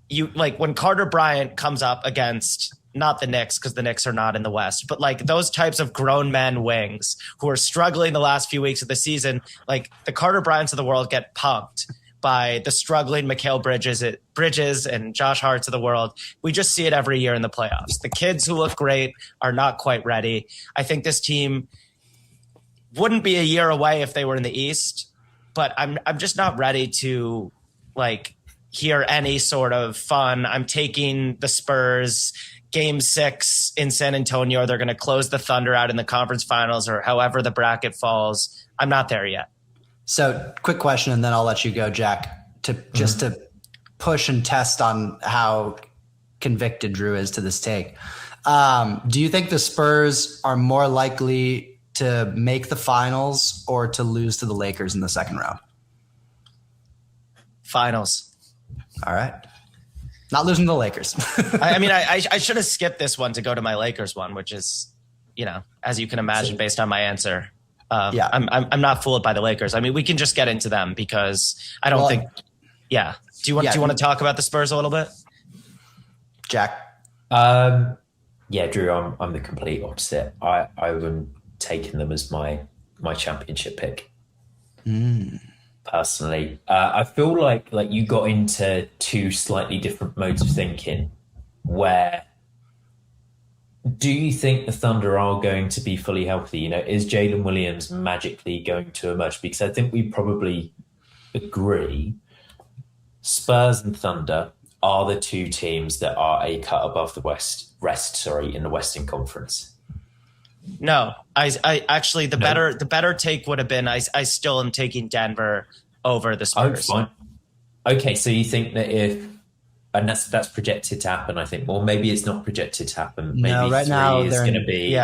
you, like, when Carter Bryant comes up against not the Knicks, because the Knicks are not in the West, but like those types of grown men wings who are struggling the last few weeks of the season, like the Carter Bryants of the world get punked by the struggling Mikal Bridges and Josh Harts of the world. We just see it every year in the playoffs. The kids who look great are not quite ready. I think this team wouldn't be a year away if they were in the East, but I'm just not ready to like hear any sort of fun. I'm taking the Spurs game 6 in San Antonio. They're going to close the Thunder out in the conference finals or however the bracket falls. I'm not there yet. So quick question, and then I'll let you go, Jack, to just to push and test on how convicted Drew is to this take. Do you think the Spurs are more likely to make the finals or to lose to the Lakers in the second round? Finals. All right. Not losing to the Lakers. I mean, I should have skipped this one to go to my Lakers one, which is, as you can imagine, based on my answer. Yeah. I'm not fooled by the Lakers. I mean, we can just get into them because I don't think. Yeah. Do you want to talk about the Spurs a little bit, Jack? Yeah, Drew. I'm the complete opposite. I wouldn't taken them as my championship pick. Personally, I feel like you got into two slightly different modes of thinking. Where do you think the Thunder are going to be fully healthy? Is Jalen Williams magically going to emerge? Because I think we probably agree Spurs and Thunder are the two teams that are a cut above the rest in the Western Conference. No, I actually the better take would have been I still am taking Denver over the Spurs. Oh, fine. Okay, so you think that and that's projected to happen, I think. Well, maybe it's not projected to happen. Maybe no, right now is going to be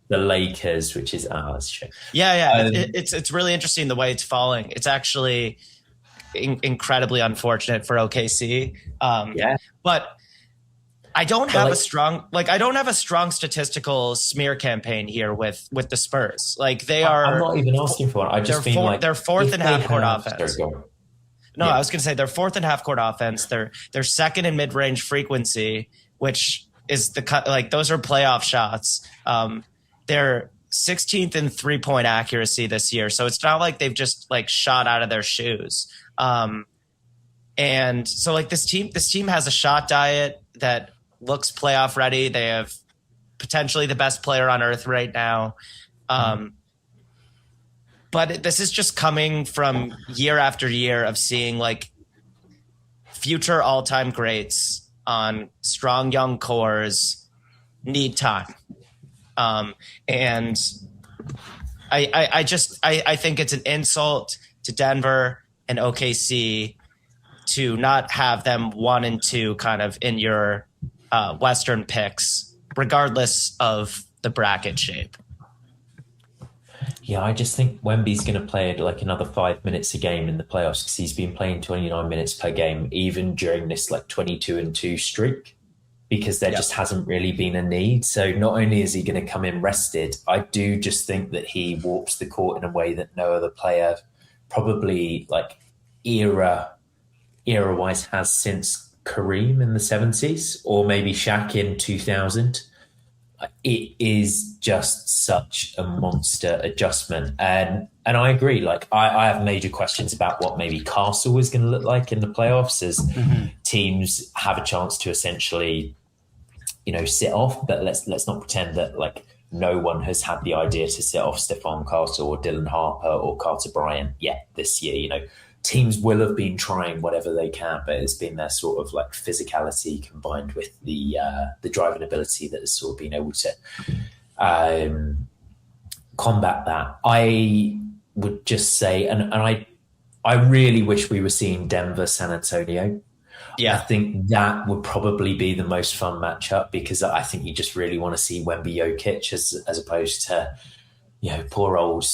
the Lakers, which is that's true. Yeah. It's really interesting the way it's falling. It's actually incredibly unfortunate for OKC. But I don't have a strong statistical smear campaign here with the Spurs. They are. I'm not even asking for one. I just mean they're fourth in half court offense. No, I was going to say they're fourth in half court offense. They're second in mid range frequency, which is those are playoff shots. They're 16th in 3-point accuracy this year, so it's not like they've just shot out of their shoes. And so this team has a shot diet that looks playoff ready. They have potentially the best player on earth right now. But this is just coming from year after year of seeing future all-time greats on strong young cores need time. And I think it's an insult to Denver and OKC to not have them 1 and 2 kind of in your Western picks, regardless of the bracket shape. Yeah, I just think Wemby's going to play another 5 minutes a game in the playoffs because he's been playing 29 minutes per game, even during this 22-2 streak, because there just hasn't really been a need. So not only is he going to come in rested, I do just think that he warps the court in a way that no other player probably era-wise has since Kareem in the 70s or maybe Shaq in 2000. It is just such a monster adjustment. And I agree. I have major questions about what maybe Castle is going to look like in the playoffs as teams have a chance to essentially, sit off. But let's not pretend that no one has had the idea to sit off Stephon Castle or Dylan Harper or Carter Bryant yet this year. Teams will have been trying whatever they can, but it's been their sort of physicality combined with the driving ability that has sort of been able to combat that. I would just say, and I really wish we were seeing Denver, San Antonio. Yeah, I think that would probably be the most fun matchup because I think you just really want to see Wemby Jokic as opposed to poor old.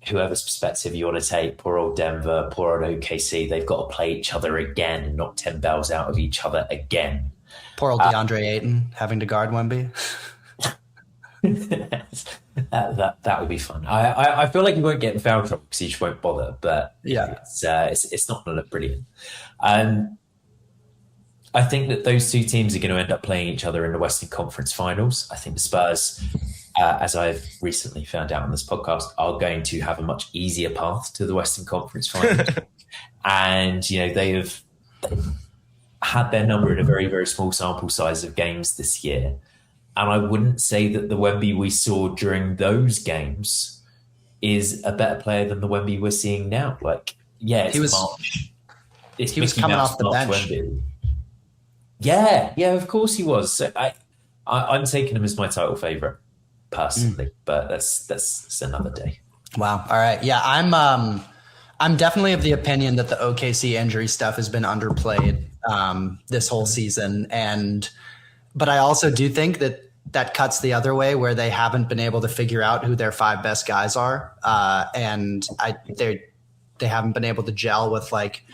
Whoever's perspective you want to take, poor old Denver, poor old OKC, they've got to play each other again and knock 10 bells out of each other again. Poor old DeAndre Ayton having to guard Wemby. that would be fun. I feel like you won't get in foul trouble because you just won't bother, but it's not going to look brilliant. I think that those two teams are going to end up playing each other in the Western Conference Finals. I think the Spurs, as I've recently found out on this podcast, are going to have a much easier path to the Western Conference Finals. And, they've had their number in a very, very small sample size of games this year. And I wouldn't say that the Wemby we saw during those games is a better player than the Wemby we're seeing now. Like, yeah, He was coming off the bench. Wemby. Yeah, of course he was. So I'm taking him as my title favorite personally, but that's another day. Wow. All right. Yeah, I'm definitely of the opinion that the OKC injury stuff has been underplayed this whole season, but I also do think that cuts the other way, where they haven't been able to figure out who their 5 best guys are, and they haven't been able to gel with, like,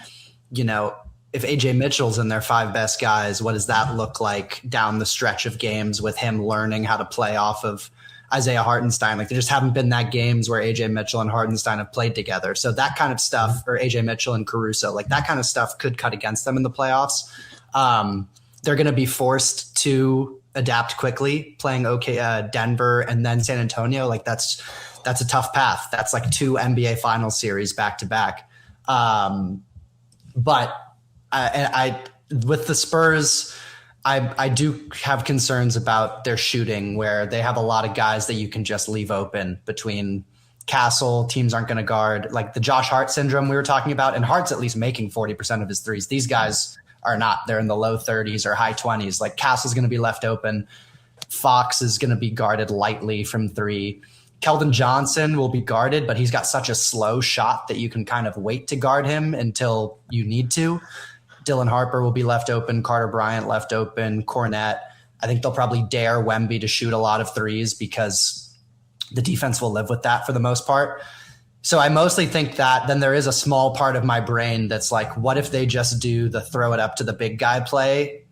you know, if AJ Mitchell's in their 5 best guys, what does that look like down the stretch of games with him learning how to play off of Isaiah Hartenstein? Like, there just haven't been that games where AJ Mitchell and Hartenstein have played together. So that kind of stuff, or AJ Mitchell and Caruso, like that kind of stuff could cut against them in the playoffs. They're going to be forced to adapt quickly playing Denver and then San Antonio. Like that's a tough path. That's like 2 NBA Finals series back to back. But with the Spurs, I do have concerns about their shooting, where they have a lot of guys that you can just leave open between Castle. Teams aren't going to guard, like the Josh Hart syndrome we were talking about. And Hart's at least making 40% of his threes. These guys are not. They're in the low 30s or high 20s. Like Castle's going to be left open. Fox is going to be guarded lightly from 3. Keldon Johnson will be guarded, but he's got such a slow shot that you can kind of wait to guard him until you need to. Dylan Harper will be left open. Carter Bryant left open. Cornette. I think they'll probably dare Wemby to shoot a lot of threes because the defense will live with that for the most part. So I mostly think that. Then there is a small part of my brain that's like, what if they just do the throw it up to the big guy play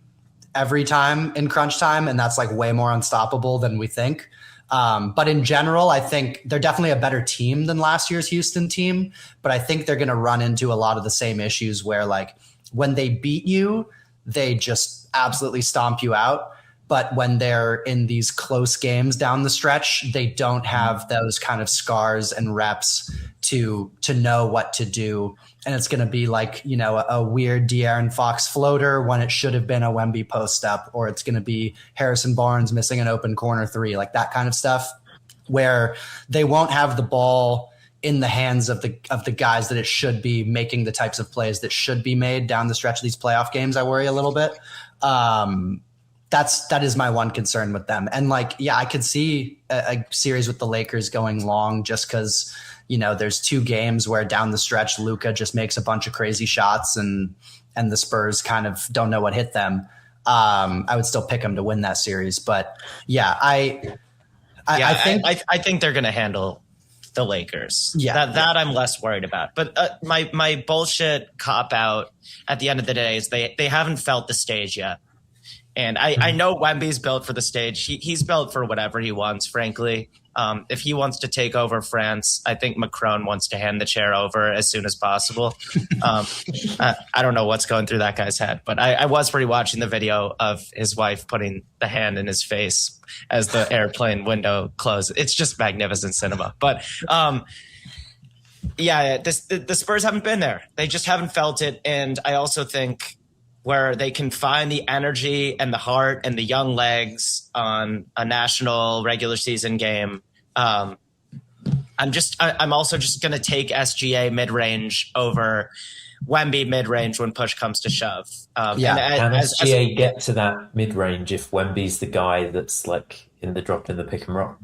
every time in crunch time? And that's like way more unstoppable than we think. But in general, I think they're definitely a better team than last year's Houston team. But I think they're going to run into a lot of the same issues where, like, when they beat you, they just absolutely stomp you out. But when they're in these close games down the stretch, they don't have those kind of scars and reps to know what to do. And it's going to be like, you know, a weird De'Aaron Fox floater when it should have been a Wemby post up, or it's going to be Harrison Barnes missing an open corner 3, like that kind of stuff, where they won't have the ball in the hands of the guys that it should be making the types of plays that should be made down the stretch of these playoff games. I worry a little bit. That is my one concern with them. And like, yeah, I could see a series with the Lakers going long just because, you know, there's 2 games where down the stretch, Luka just makes a bunch of crazy shots and the Spurs kind of don't know what hit them. I would still pick them to win that series, but yeah, I think they're going to handle the Lakers. Yeah, that I'm less worried about. But my bullshit cop out at the end of the day is they haven't felt the stage yet. And I know Wemby's built for the stage. He's built for whatever he wants, frankly. If he wants to take over France, I think Macron wants to hand the chair over as soon as possible. I don't know what's going through that guy's head, but I was rewatching the video of his wife putting the hand in his face as the airplane window closed. It's just magnificent cinema. But the Spurs haven't been there. They just haven't felt it. And I also think where they can find the energy and the heart and the young legs on a national regular season game. I'm also just going to take SGA mid-range over Wemby mid-range when push comes to shove. Can SGA get to that mid-range if Wemby's the guy that's like in the drop in the pick and roll?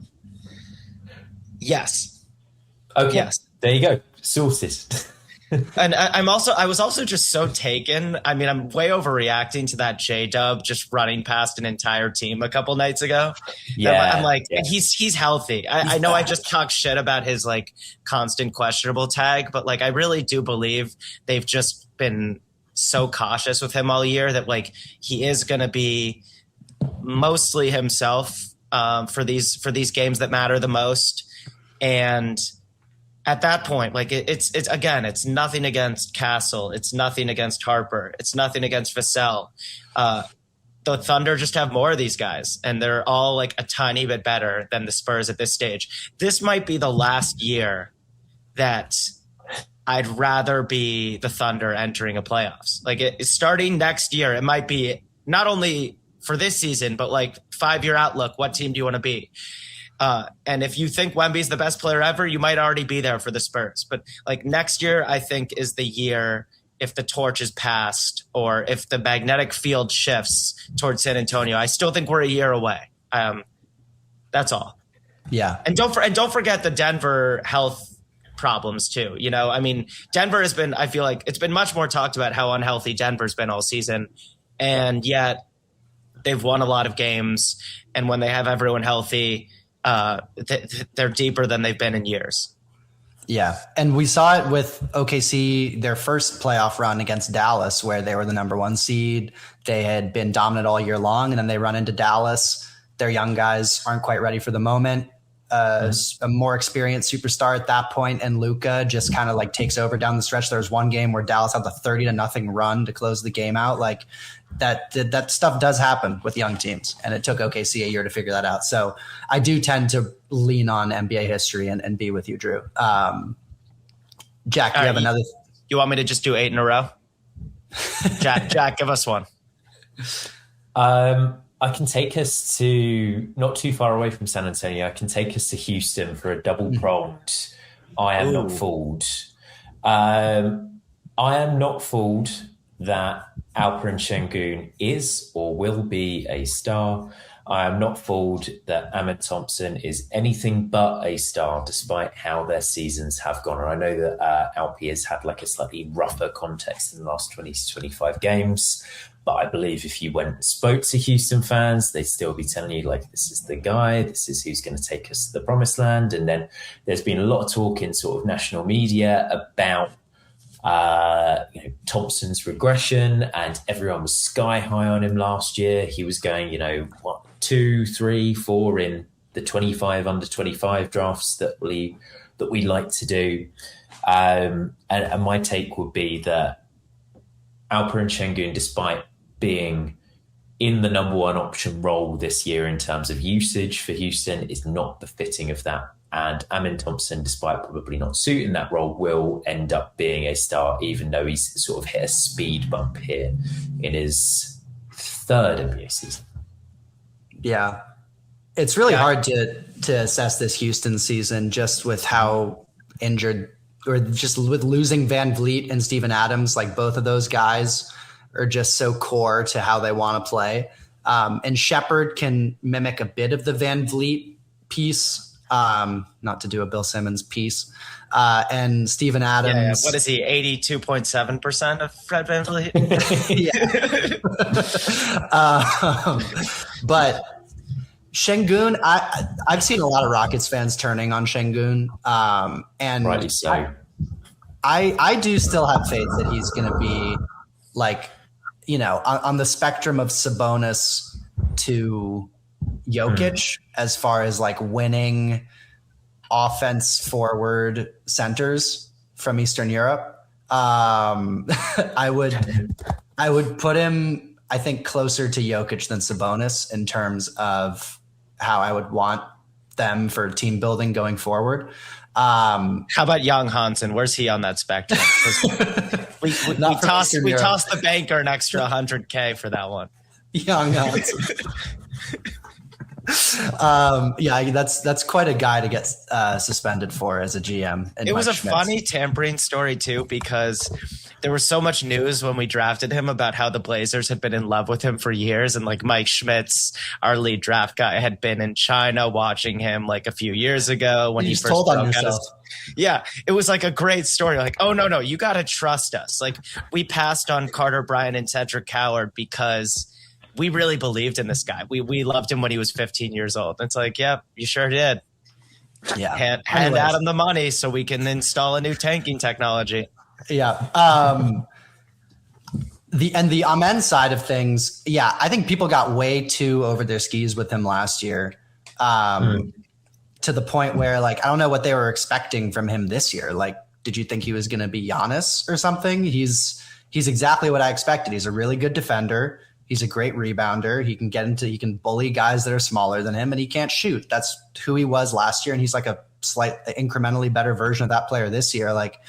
Yes. Okay. Yes. There you go. Sorted. And I was also just so taken. I mean, I'm way overreacting to that J-Dub just running past an entire team a couple nights ago. Yeah, I'm like, he's healthy. I know I just talk shit about his like constant questionable tag, but like I really do believe they've just been so cautious with him all year that like he is going to be mostly himself for these games that matter the most. And at that point, like it's again, it's nothing against Castle. It's nothing against Harper. It's nothing against Vassell. The Thunder just have more of these guys, and they're all like a tiny bit better than the Spurs at this stage. This might be the last year that I'd rather be the Thunder entering a playoffs. Like starting next year, it might be not only for this season, but like 5-year outlook. What team do you want to be? And if you think Wemby's the best player ever, you might already be there for the Spurs. But like next year, I think is the year if the torch is passed or if the magnetic field shifts towards San Antonio. I still think we're a year away. That's all. Yeah. And don't forget the Denver health problems too. You know, I mean, Denver has been, I feel like it's been much more talked about how unhealthy Denver's been all season. And yet they've won a lot of games. And when they have everyone healthy, they're deeper than they've been in years. Yeah. And we saw it with OKC, their first playoff run against Dallas, where they were the number 1 seed. They had been dominant all year long, and then they run into Dallas. Their young guys aren't quite ready for the moment. A more experienced superstar at that point, and Luka just kind of like takes over down the stretch. There was one game where Dallas had the 30-0 run to close the game out. Like that stuff does happen with young teams, and it took OKC a year to figure that out. So I do tend to lean on NBA history and be with you, Drew. Jack, do you have another? You want me to just do 8 in a row? Jack, give us one. I can take us to not too far away from San Antonio. I can take us to Houston for a double-pronged I am not fooled. I am not fooled that Alperen Şengün is or will be a star. I am not fooled that Amin Thompson is anything but a star, despite how their seasons have gone. And I know that Alpi has had like a slightly rougher context in the last 20 to 25 games. But I believe if you went and spoke to Houston fans, they'd still be telling you, like, this is the guy, this is who's going to take us to the promised land. And then there's been a lot of talk in sort of national media about Thompson's regression, and everyone was sky high on him last year. He was going, 2, 3, 4 in the 25 under 25 drafts that we like to do. And my take would be that Alperen Şengün, despite being in the number 1 option role this year in terms of usage for Houston, is not befitting of that. And Amin Thompson, despite probably not suiting that role, will end up being a star, even though he's sort of hit a speed bump here in his 3rd NBA season. Yeah. It's really hard to assess this Houston season just with how injured, or just with losing Van Vliet and Steven Adams. Like, both of those guys are just so core to how they want to play. And Shepherd can mimic a bit of the Van Vliet piece, not to do a Bill Simmons piece. And Steven Adams. Yeah. What is he? 82.7% of Fred Van Vliet? But Şengün, I've seen a lot of Rockets fans turning on Şengün. And rightly so. I do still have faith that he's going to be like, on the spectrum of Sabonis to Jokic as far as like winning offense forward centers from Eastern Europe. I would put him, I think, closer to Jokic than Sabonis in terms of how I would want them for team building going forward. How about Young Hansen? Where's he on that spectrum? we tossed the banker an extra $100K for that one. Young Hansen. That's quite a guy to get suspended for as a GM. It was a funny tampering story too, because there was so much news when we drafted him about how the Blazers had been in love with him for years, and like Mike Schmitz, our lead draft guy, had been in China watching him like a few years ago when he first told on broke yourself. Yeah, it was like a great story. Like, oh no, you got to trust us. Like, we passed on Carter Bryant and Cedric Howard because we really believed in this guy. We loved him when he was 15 years old. It's like, yep, you sure did. Yeah. Hand out him the money so we can install a new tanking technology. Yeah. The Amen side of things, I think people got way too over their skis with him last year. To the point where, like, I don't know what they were expecting from him this year. Like, did you think he was going to be Giannis or something? He's exactly what I expected. He's a really good defender. He's a great rebounder. He can bully guys that are smaller than him, and he can't shoot. That's who he was last year. And he's like a slight incrementally better version of that player this year. Like,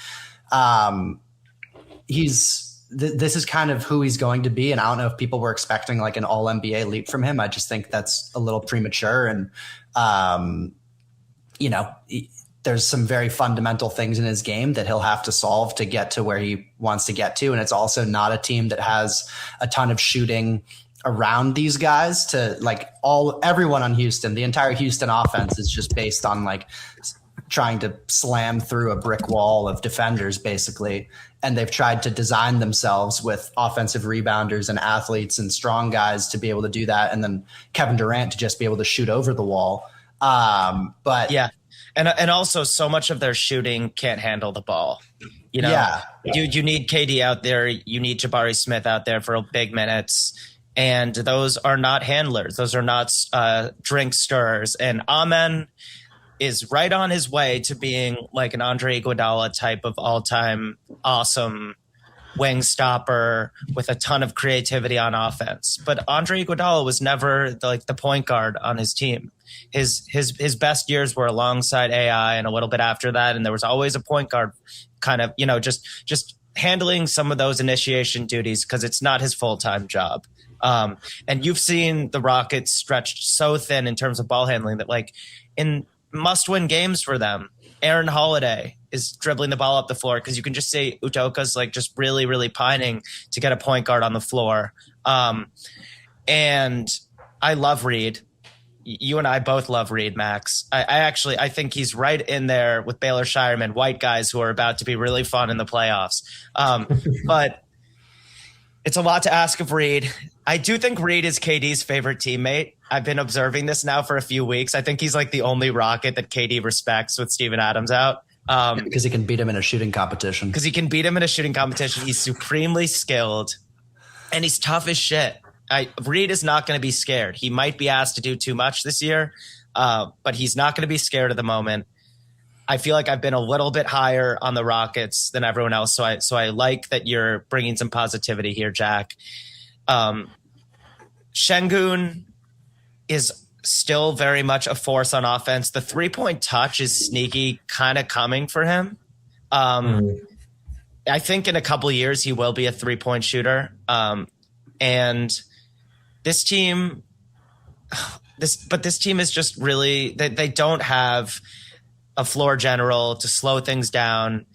this is kind of who he's going to be. And I don't know if people were expecting like an all NBA leap from him. I just think that's a little premature. And there's some very fundamental things in his game that he'll have to solve to get to where he wants to get to. And it's also not a team that has a ton of shooting around these guys to everyone on Houston. The entire Houston offense is just based on trying to slam through a brick wall of defenders, basically. And they've tried to design themselves with offensive rebounders and athletes and strong guys to be able to do that. And then Kevin Durant to just be able to shoot over the wall. But yeah. And also so much of their shooting can't handle the ball. You need KD out there. You need Jabari Smith out there for big minutes. And those are not handlers. Those are not drink stirrers. And Amen is right on his way to being like an Andre Iguodala type of all-time awesome wing stopper with a ton of creativity on offense. But Andre Iguodala was never the point guard on his team. His best years were alongside AI and a little bit after that, and there was always a point guard kind of, just handling some of those initiation duties because it's not his full-time job. And you've seen the Rockets stretched so thin in terms of ball handling that in must-win games for them, Aaron Holiday is dribbling the ball up the floor because you can just say Udoka's just really, really pining to get a point guard on the floor. And I love Reed. You and I both love Reed, Max. I think he's right in there with Baylor Shireman, white guys who are about to be really fun in the playoffs. But it's a lot to ask of Reed. I do think Reed is KD's favorite teammate. I've been observing this now for a few weeks. I think he's the only Rocket that KD respects with Steven Adams out. Because he can beat him in a shooting competition. He's supremely skilled, and he's tough as shit. Reed is not going to be scared. He might be asked to do too much this year, but he's not going to be scared at the moment. I feel like I've been a little bit higher on the Rockets than everyone else, so I like that you're bringing some positivity here, Jack. Şengün is still very much a force on offense. The three-point touch is sneaky, kind of coming for him. I think in a couple of years he will be a three-point shooter. And this team is just really they don't have a floor general to slow things down.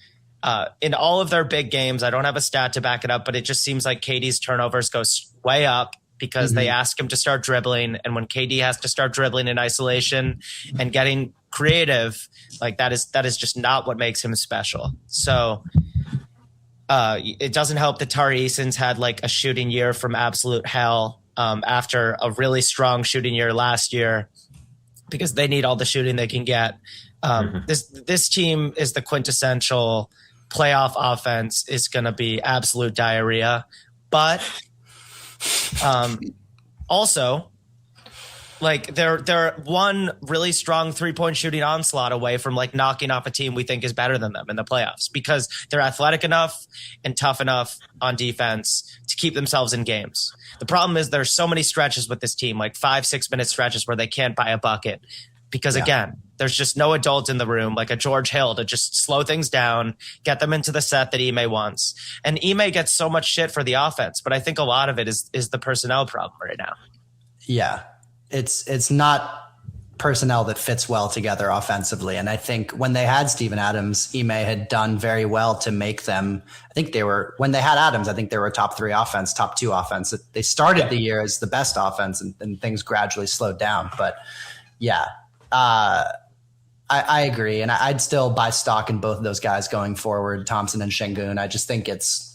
In all of their big games, I don't have a stat to back it up, but it just seems like KD's turnovers go way up because they ask him to start dribbling. And when KD has to start dribbling in isolation and getting creative, that is just not what makes him special. So it doesn't help that Tari Eason's had a shooting year from absolute hell after a really strong shooting year last year because they need all the shooting they can get. This team is the quintessential playoff offense. Is going to be absolute diarrhea, but also they're one really strong 3-point shooting onslaught away from knocking off a team we think is better than them in the playoffs because they're athletic enough and tough enough on defense to keep themselves in games. The problem is there's so many stretches with this team, 5-6 minute stretches where they can't buy a bucket because again, there's just no adult in the room like a George Hill to just slow things down, get them into the set that Ime wants. And Ime gets so much shit for the offense, but I think a lot of it is the personnel problem right now. Yeah. It's not personnel that fits well together offensively. And I think when they had Steven Adams, Ime had done very well to make them. When they had Adams, I think they were top 3 offense, top 2 offense. They started the year as the best offense and things gradually slowed down. But yeah, I agree. And I'd still buy stock in both of those guys going forward, Thompson and Şengün. I just think it's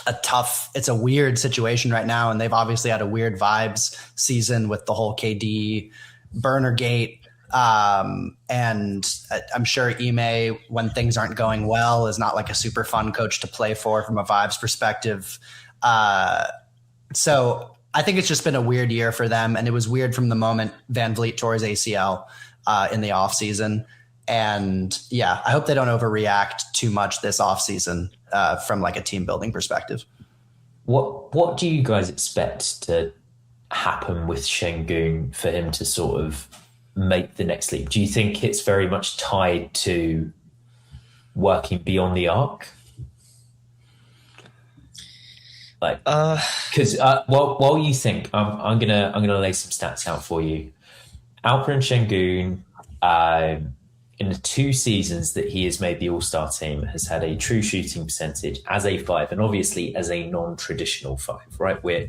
a weird situation right now. And they've obviously had a weird vibes season with the whole KD burner gate. And I'm sure Ime, when things aren't going well, is not a super fun coach to play for from a vibes perspective. So I think it's just been a weird year for them. And it was weird from the moment Van Vliet tore his ACL in the offseason. And yeah, I hope they don't overreact too much this offseason from a team building perspective. What do you guys expect to happen with Şengün for him to sort of make the next leap? Do you think it's very much tied to working beyond the arc? Because while you think, I'm gonna lay some stats out for you. Alperen Şengün in the 2 seasons that he has made the All-Star team, has had a true shooting percentage as a 5, and obviously as a non-traditional 5, right? We're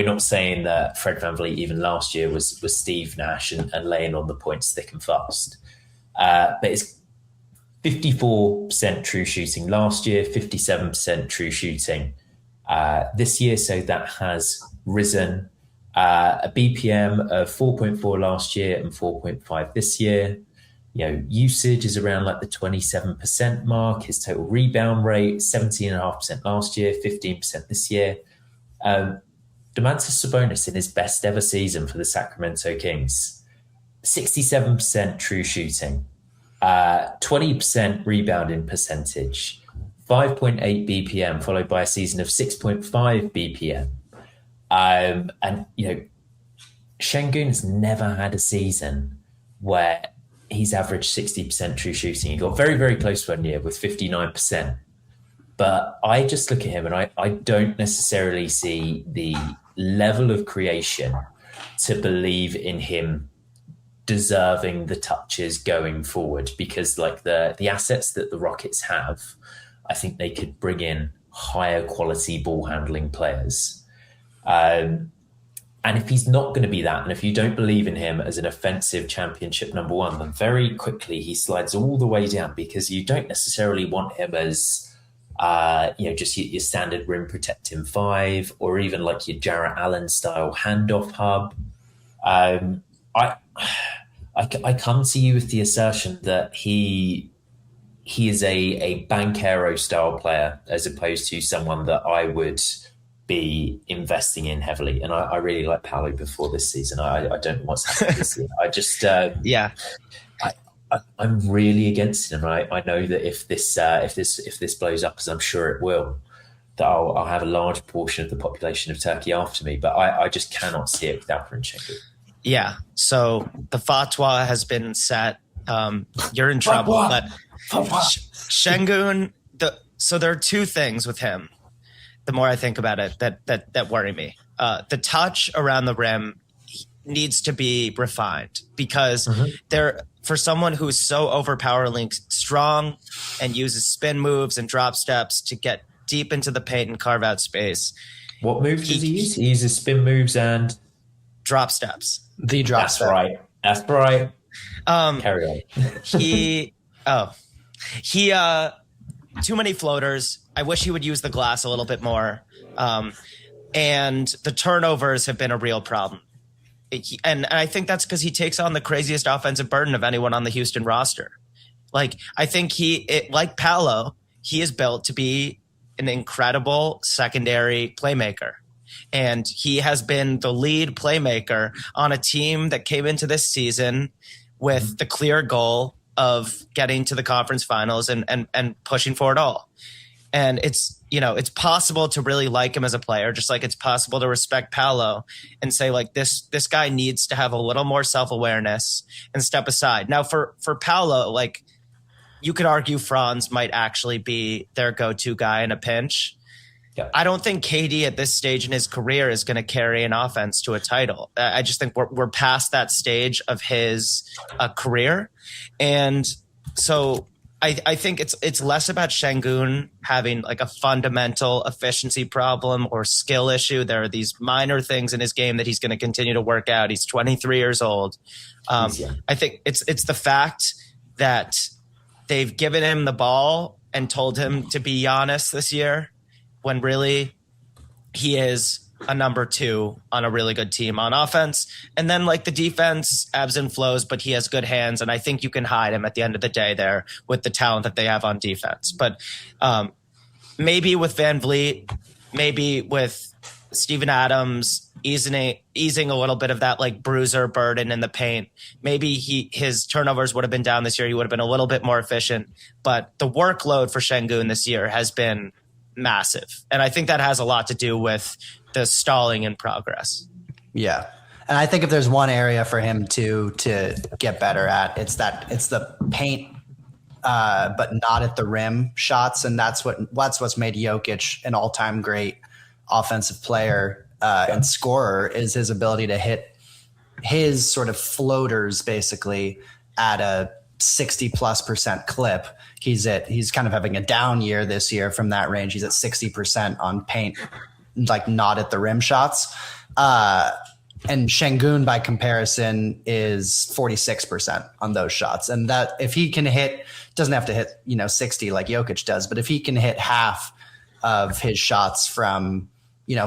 not saying that Fred VanVleet even last year was Steve Nash and laying on the points thick and fast. But it's 54% true shooting last year, 57% true shooting this year. So that has risen. A BPM of 4.4 last year and 4.5 this year. Usage is around like the 27% mark. His total rebound rate, 17.5% last year, 15% this year. Domantas Sabonis in his best ever season for the Sacramento Kings, 67% true shooting, 20% rebounding percentage, 5.8 BPM, followed by a season of 6.5 BPM. And Şengün has never had a season where he's averaged 60% true shooting. He got very, very close one year with 59%. But I just look at him and I don't necessarily see the level of creation to believe in him deserving the touches going forward, because like the assets that the Rockets have, I think they could bring in higher quality ball handling players. And if he's not going to be that, and if you don't believe in him as an offensive championship number 1, then very quickly he slides all the way down, because you don't necessarily want him as, just your standard rim protecting 5, or even like your Jarrett Allen style handoff hub. I come to you with the assertion that he is a Banchero style player, as opposed to someone that I would be investing in heavily. And I really like Paolo before this season. I don't know what's happening this year. I just I'm really against him. I know that if this blows up, as I'm sure it will, that I'll have a large portion of the population of Turkey after me. But I just cannot see it without Şengün. Yeah. So the fatwa has been set. You're in trouble. But Şengün, so there are 2 things with him, the more I think about it, that worry me. The touch around the rim needs to be refined, because for someone who's so overpoweringly strong and uses spin moves and drop steps to get deep into the paint and carve out space. What moves does he use? He uses spin moves and drop steps. The drop That's step. right. That's right. Carry on. He too many floaters. I wish he would use the glass a little bit more. And the turnovers have been a real problem. And I think that's because he takes on the craziest offensive burden of anyone on the Houston roster. Like, I think like Paolo, he is built to be an incredible secondary playmaker. And he has been the lead playmaker on a team that came into this season with the clear goal of getting to the conference finals and pushing for it all. And it's possible to really like him as a player, just like it's possible to respect Paolo and say, like, this guy needs to have a little more self-awareness and step aside. Now for Paolo, like, you could argue Franz might actually be their go-to guy in a pinch. Yeah. I don't think KD at this stage in his career is going to carry an offense to a title. I just think we're past that stage of his career. And so I think it's less about Şengün having like a fundamental efficiency problem or skill issue. There are these minor things in his game that he's going to continue to work out. He's 23 years old. I think it's the fact that they've given him the ball and told him to be Giannis this year, when really he is a number 2 on a really good team on offense. And then like the defense ebbs and flows, but he has good hands. And I think you can hide him at the end of the day there with the talent that they have on defense. But maybe with VanVleet, maybe with Steven Adams easing a little bit of that like bruiser burden in the paint, maybe his turnovers would have been down this year. He would have been a little bit more efficient. But the workload for Şengün this year has been massive. And I think that has a lot to do with the stalling in progress. Yeah. And I think if there's one area for him to get better at, it's the paint, but not at the rim shots. And that's what's made Jokic an all-time great offensive player and scorer, is his ability to hit his sort of floaters basically at a 60+% clip. He's kind of having a down year this year from that range. He's at 60% on paint, like not at the rim shots. And Şengün, by comparison, is 46% on those shots. And that if he can hit, doesn't have to hit 60 like Jokic does, but if he can hit half of his shots from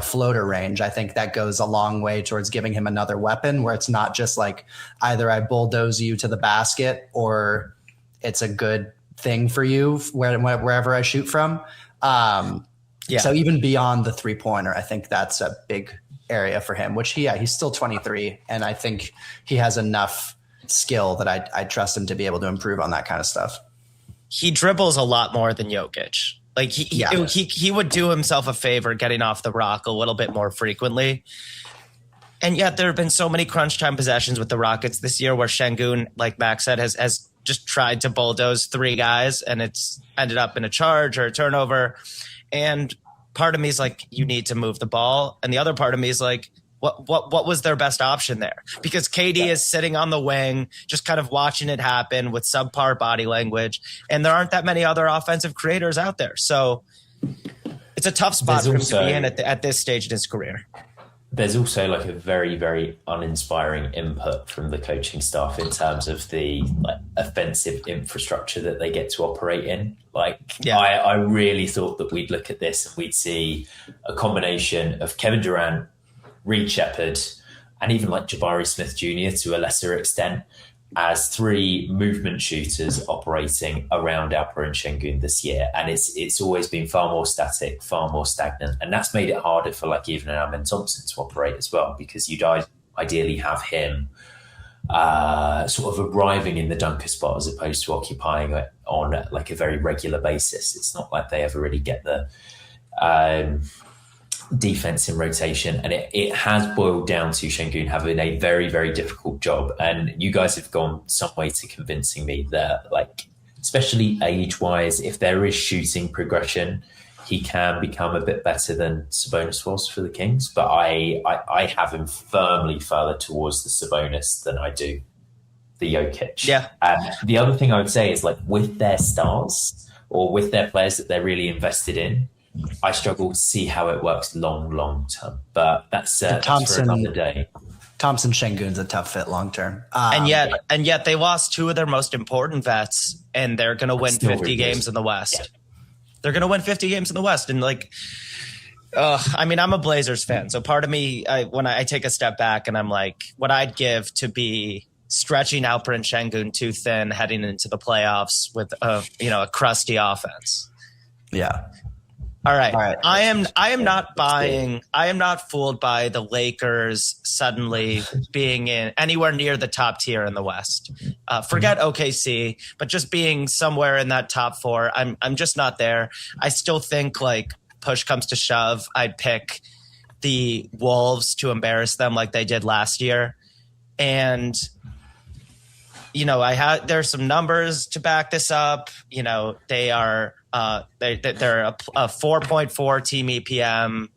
floater range, I think that goes a long way towards giving him another weapon where it's not just like either I bulldoze you to the basket or it's a good thing for you wherever I shoot from. So even beyond the 3-pointer, I think that's a big area for him, which he's still 23. And I think he has enough skill that I trust him to be able to improve on that kind of stuff. He dribbles a lot more than Jokic. Like he would do himself a favor getting off the rock a little bit more frequently. And yet there have been so many crunch time possessions with the Rockets this year where Şengün, like Max said, has just tried to bulldoze 3 guys and it's ended up in a charge or a turnover. And part of me is like, you need to move the ball. And the other part of me is like, what was their best option there? Because KD is sitting on the wing, just kind of watching it happen with subpar body language. And there aren't that many other offensive creators out there. So it's a tough spot for him to be in at this stage in his career. There's also like a very, very uninspiring input from the coaching staff in terms of the offensive infrastructure that they get to operate in. I really thought that we'd look at this and we'd see a combination of Kevin Durant, Reed Shepherd, and even like Jabari Smith Jr. to a lesser extent as 3 movement shooters operating around Alperen Şengün this year. And it's always been far more static, far more stagnant. And that's made it harder for like even an Amen Thompson to operate as well, because you'd ideally have him sort of arriving in the dunker spot as opposed to occupying it on like a very regular basis. It's not like they ever really get the defense in rotation, and it has boiled down to Şengün having a very, very difficult job. And you guys have gone some way to convincing me that, like, especially age-wise, if there is shooting progression, he can become a bit better than Sabonis was for the Kings. But I have him firmly further towards the Sabonis than I do the Jokic. Yeah. And the other thing I would say is, like, with their stars or with their players that they're really invested in, I struggle to see how it works long term, but that's for another day. Thompson Şengün's a tough fit long term, and yet they lost 2 of their most important vets, and they're going to win 50 games in the West. Yeah. They're going to win 50 games in the West, and I mean, I'm a Blazers fan, so part of me, when I take a step back, and I'm like, what I'd give to be stretching Alperen Şengün too thin heading into the playoffs with a crusty offense. Yeah. All right. I am not fooled by the Lakers suddenly being in anywhere near the top tier in the West. Forget OKC, but just being somewhere in that top 4. I'm just not there. I still think, like, push comes to shove, I'd pick the Wolves to embarrass them like they did last year. And there's some numbers to back this up. They are they're a 4.4 team EPM,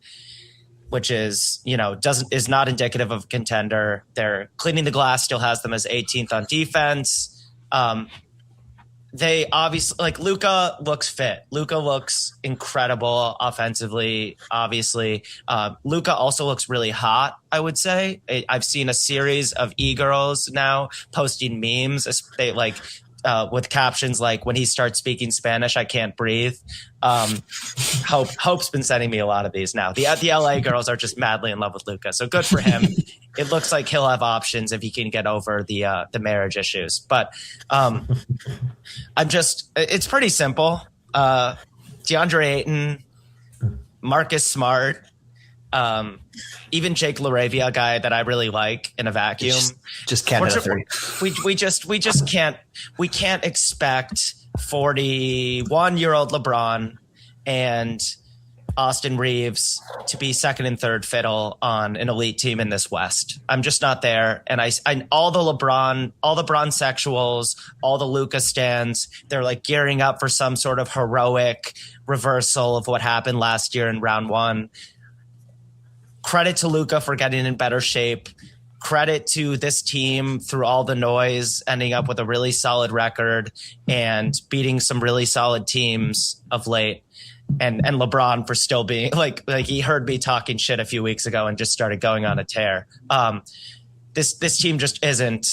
which is is not indicative of a contender. They're cleaning the glass, still has them as 18th on defense. They obviously, like, Luka looks fit. Luka looks incredible offensively. Obviously, Luka also looks really hot, I would say. I've seen a series of e-girls now posting memes. They with captions like, when he starts speaking Spanish, I can't breathe. Hope's been sending me a lot of these now. The LA girls are just madly in love with Luka, so good for him. It looks like he'll have options if he can get over the marriage issues. But it's pretty simple. DeAndre Ayton, Marcus Smart, even Jake LaRavia, a guy that I really like in a vacuum. Just can't hit a 3. We just can't. We can't expect 41-year-old LeBron and Austin Reeves to be second and third fiddle on an elite team in this West. I'm just not there. And I all the LeBron sexuals, all the Luka stans, they're like gearing up for some sort of heroic reversal of what happened last year in round 1. Credit to Luka for getting in better shape. credit to this team through all the noise, ending up with a really solid record and beating some really solid teams of late. And LeBron for still being like he heard me talking shit a few weeks ago and just started going on a tear. This team just isn't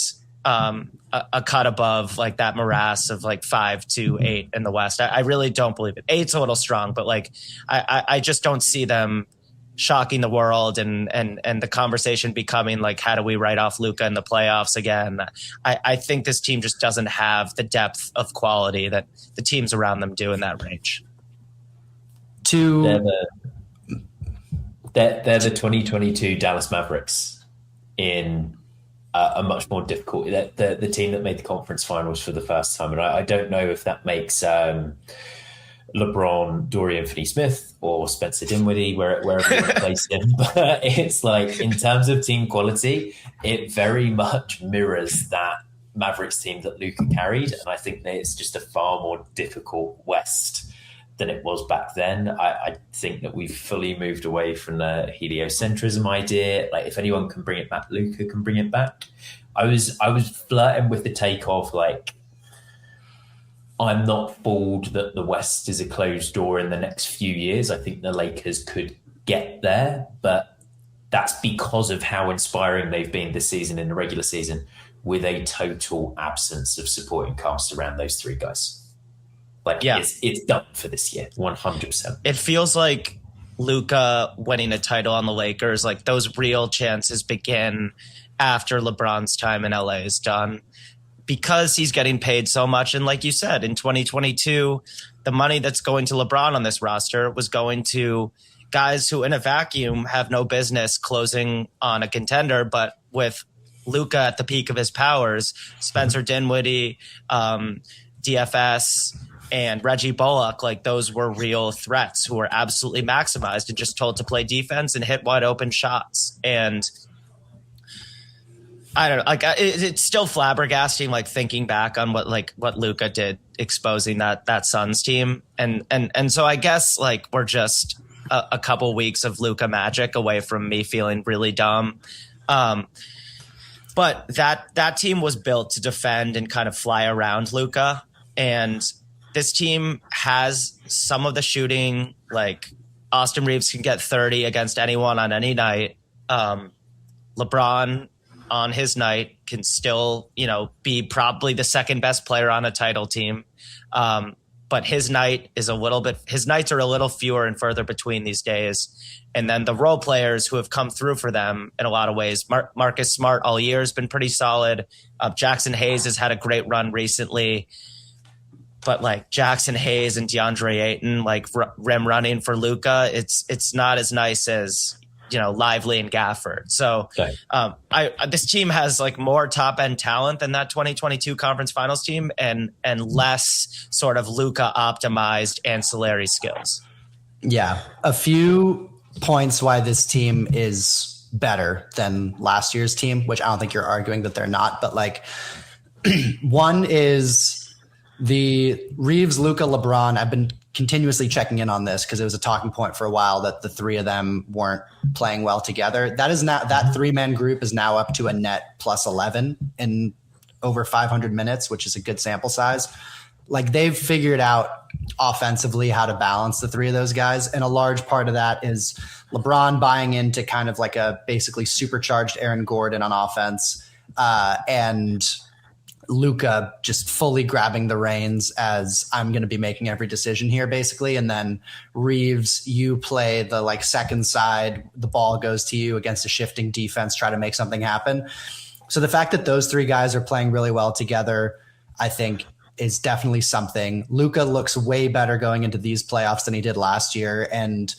a cut above like that morass of like 5 to 8 in the West. I really don't believe it. 8's a little strong, but like I just don't see them shocking the world and the conversation becoming like, how do we write off Luka in the playoffs again? I think this team just doesn't have the depth of quality that the teams around them do in that range. They're the 2022 Dallas Mavericks in a much more difficult, the team that made the conference finals for the first time. And I don't know if that makes LeBron, Dorian Finney-Smith, or Spencer Dinwiddie, wherever you place him. But it's like, in terms of team quality, it very much mirrors that Mavericks team that Luka carried. And I think that it's just a far more difficult West than it was back then. I think that we've fully moved away from the heliocentrism idea. Like, if anyone can bring it back, Luka can bring it back. I was flirting with the take of like, I'm not fooled that the West is a closed door in the next few years. I think the Lakers could get there, but that's because of how inspiring they've been this season in the regular season, with a total absence of supporting cast around those three guys. Like, yeah, it's done for this year, 100%. It feels like Luka winning a title on the Lakers, like those real chances begin after LeBron's time in LA is done, because he's getting paid so much. And like you said, in 2022, the money that's going to LeBron on this roster was going to guys who in a vacuum have no business closing on a contender. But with Luka at the peak of his powers, Spencer Dinwiddie, DFS, and Reggie Bullock, like those were real threats who were absolutely maximized and just told to play defense and hit wide open shots. And I don't know, like it's still flabbergasting, like thinking back on what Luka did, exposing that Suns team. And so I guess like we're just a couple weeks of Luka magic away from me feeling really dumb. But that team was built to defend and kind of fly around Luka. And this team has some of the shooting, like Austin Reeves can get 30 against anyone on any night. LeBron on his night can still, be probably the second best player on a title team. But his nights are a little fewer and further between these days. And then the role players who have come through for them in a lot of ways, Marcus Smart all year has been pretty solid. Jackson Hayes has had a great run recently. But like Jackson Hayes and DeAndre Ayton, like rim running for Luka, it's not as nice as, Lively and Gafford. So okay. This team has like more top end talent than that 2022 conference finals team and less sort of Luka optimized ancillary skills. Yeah. A few points why this team is better than last year's team, which I don't think you're arguing that they're not, but like one is the Reeves, Luka, LeBron. I've been continuously checking in on this because it was a talking point for a while that the three of them weren't playing well together. That is now, that 3-man group is now up to a net plus 11 in over 500 minutes, which is a good sample size. Like they've figured out offensively how to balance the three of those guys. And a large part of that is LeBron buying into kind of like a basically supercharged Aaron Gordon on offense, and Luka just fully grabbing the reins as I'm going to be making every decision here basically. And then Reeves, you play the like second side, the ball goes to you against a shifting defense, try to make something happen. So the fact that those three guys are playing really well together, I think is definitely something. Luka looks way better going into these playoffs than he did last year. And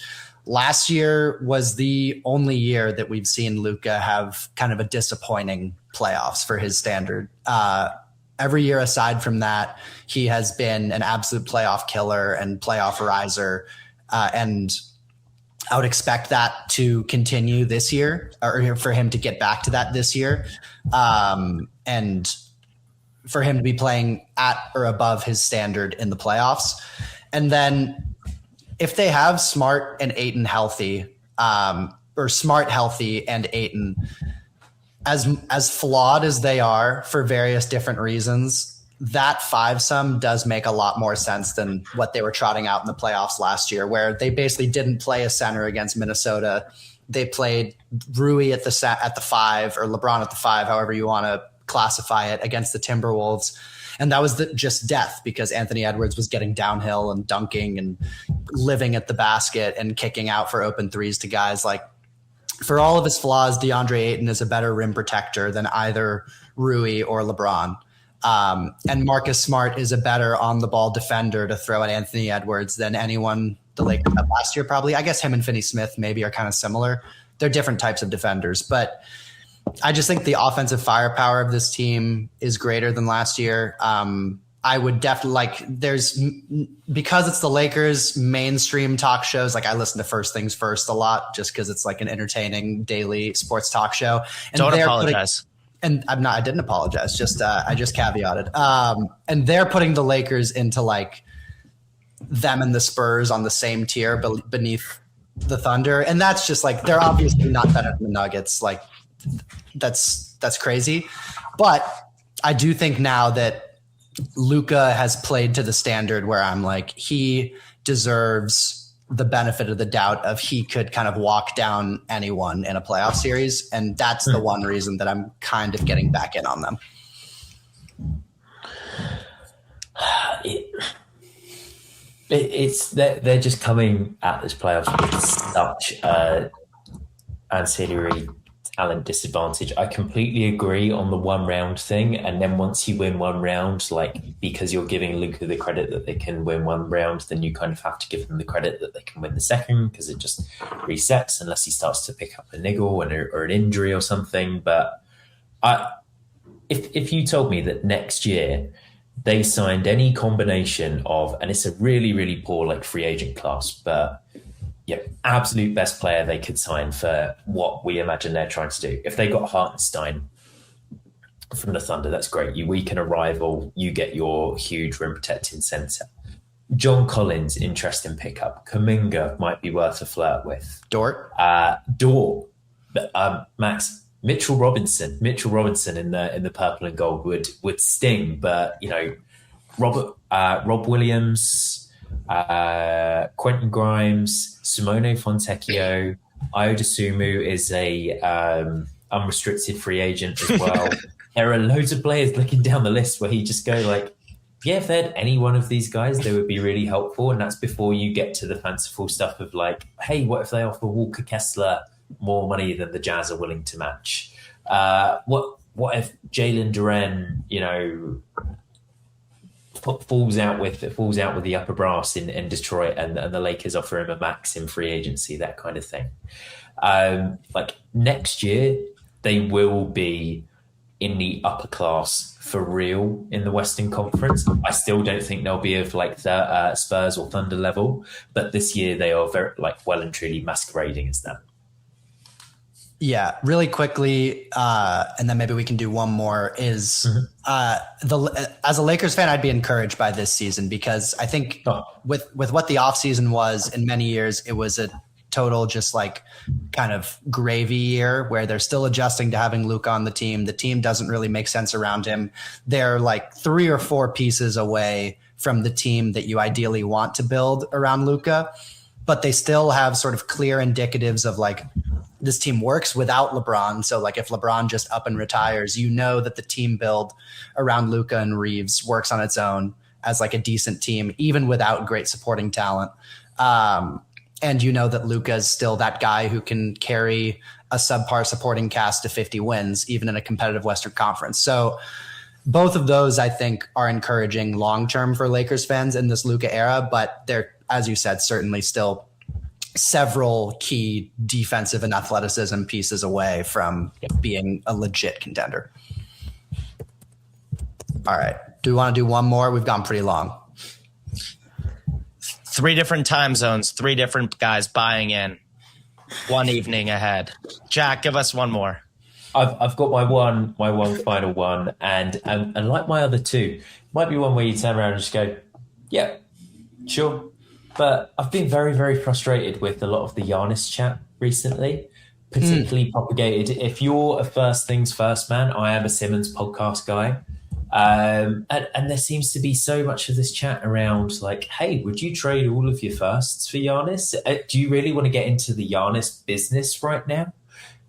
last year was the only year that we've seen Luka have kind of a disappointing playoffs for his standard. Every year aside from that, he has been an absolute playoff killer and playoff riser. And I would expect that to continue this year, or for him to get back to that this year. And for him to be playing at or above his standard in the playoffs. And then if they have Smart and Ayton healthy, or Smart healthy and Ayton, as flawed as they are for various different reasons, that five sum does make a lot more sense than what they were trotting out in the playoffs last year, where they basically didn't play a center against Minnesota. They played Rui at the 5 or LeBron at the 5, however you want to classify it, against the Timberwolves. And that was just death, because Anthony Edwards was getting downhill and dunking and living at the basket and kicking out for open threes to guys. Like, for all of his flaws, DeAndre Ayton is a better rim protector than either Rui or LeBron. And Marcus Smart is a better on-the-ball defender to throw at Anthony Edwards than anyone the Lakers had last year, probably. I guess him and Finney Smith maybe are kind of similar. They're different types of defenders. But I just think the offensive firepower of this team is greater than last year. I would definitely because it's the Lakers, mainstream talk shows. Like, I listen to First Things First a lot just because it's like an entertaining daily sports talk show. And don't apologize. And I didn't apologize. I just caveated. And they're putting the Lakers into like them and the Spurs on the same tier beneath the Thunder. And that's just like, they're obviously not better than the Nuggets. Like, that's crazy. But I do think now that Luka has played to the standard where I'm like, he deserves the benefit of the doubt of he could kind of walk down anyone in a playoff series. And that's the one reason that I'm kind of getting back in on them. They're just coming at this playoffs with such ancillary talent disadvantage. I completely agree on the one round thing. And then once you win one round, like, because you're giving Luka the credit that they can win one round, then you kind of have to give them the credit that they can win the second, because it just resets unless he starts to pick up a niggle or an injury or something. But if you told me that next year they signed any combination of, and it's a really, really poor like free agent class, but yeah, absolute best player they could sign for what we imagine they're trying to do. If they got Hartenstein from the Thunder, that's great. You weaken a rival, you get your huge rim protecting center. John Collins, interesting pickup. Kuminga might be worth a flirt with. Dort. Max, Mitchell Robinson in the purple and gold would sting, but you know, Rob Williams, Quentin Grimes, Simone Fontecchio, Iodasumu is a unrestricted free agent as well. There are loads of players looking down the list where you just go like, yeah, if they had any one of these guys, they would be really helpful. And that's before you get to the fanciful stuff of like, hey, what if they offer Walker Kessler more money than the Jazz are willing to match? What if Jalen Duren, you know, falls out with the upper brass in Detroit, and the Lakers offer him a max in free agency, that kind of thing. Like next year, they will be in the upper class for real in the Western Conference. I still don't think they'll be of like the Spurs or Thunder level, but this year they are very like well and truly masquerading as them. Yeah, really quickly, and then maybe we can do one more, is as a Lakers fan, I'd be encouraged by this season, because I think with what the offseason was in many years, it was a total just like kind of gravy year where they're still adjusting to having Luka on the team. The team doesn't really make sense around him. They're like 3 or 4 pieces away from the team that you ideally want to build around Luka, but they still have sort of clear indicatives of like, this team works without LeBron. So like if LeBron just up and retires, you know that the team build around Luka and Reeves works on its own as like a decent team, even without great supporting talent. And you know that Luka is still that guy who can carry a subpar supporting cast to 50 wins, even in a competitive Western Conference. So both of those, I think, are encouraging long-term for Lakers fans in this Luka era, but they're, as you said, certainly still several key defensive and athleticism pieces away from being a legit contender. All right. Do we want to do one more? We've gone pretty long. 3 different time zones, 3 different guys buying in, 1 evening ahead. Jack, give us one more. I've got my one final one, and like my other 2, might be one where you turn around and just go, yeah, sure. But I've been very, very frustrated with a lot of the Giannis chat recently. particularly propagated. If you're a first things first man, I am a Simmons podcast guy. And there seems to be so much of this chat around like, hey, would you trade all of your firsts for Giannis? Do you really want to get into the Giannis business right now?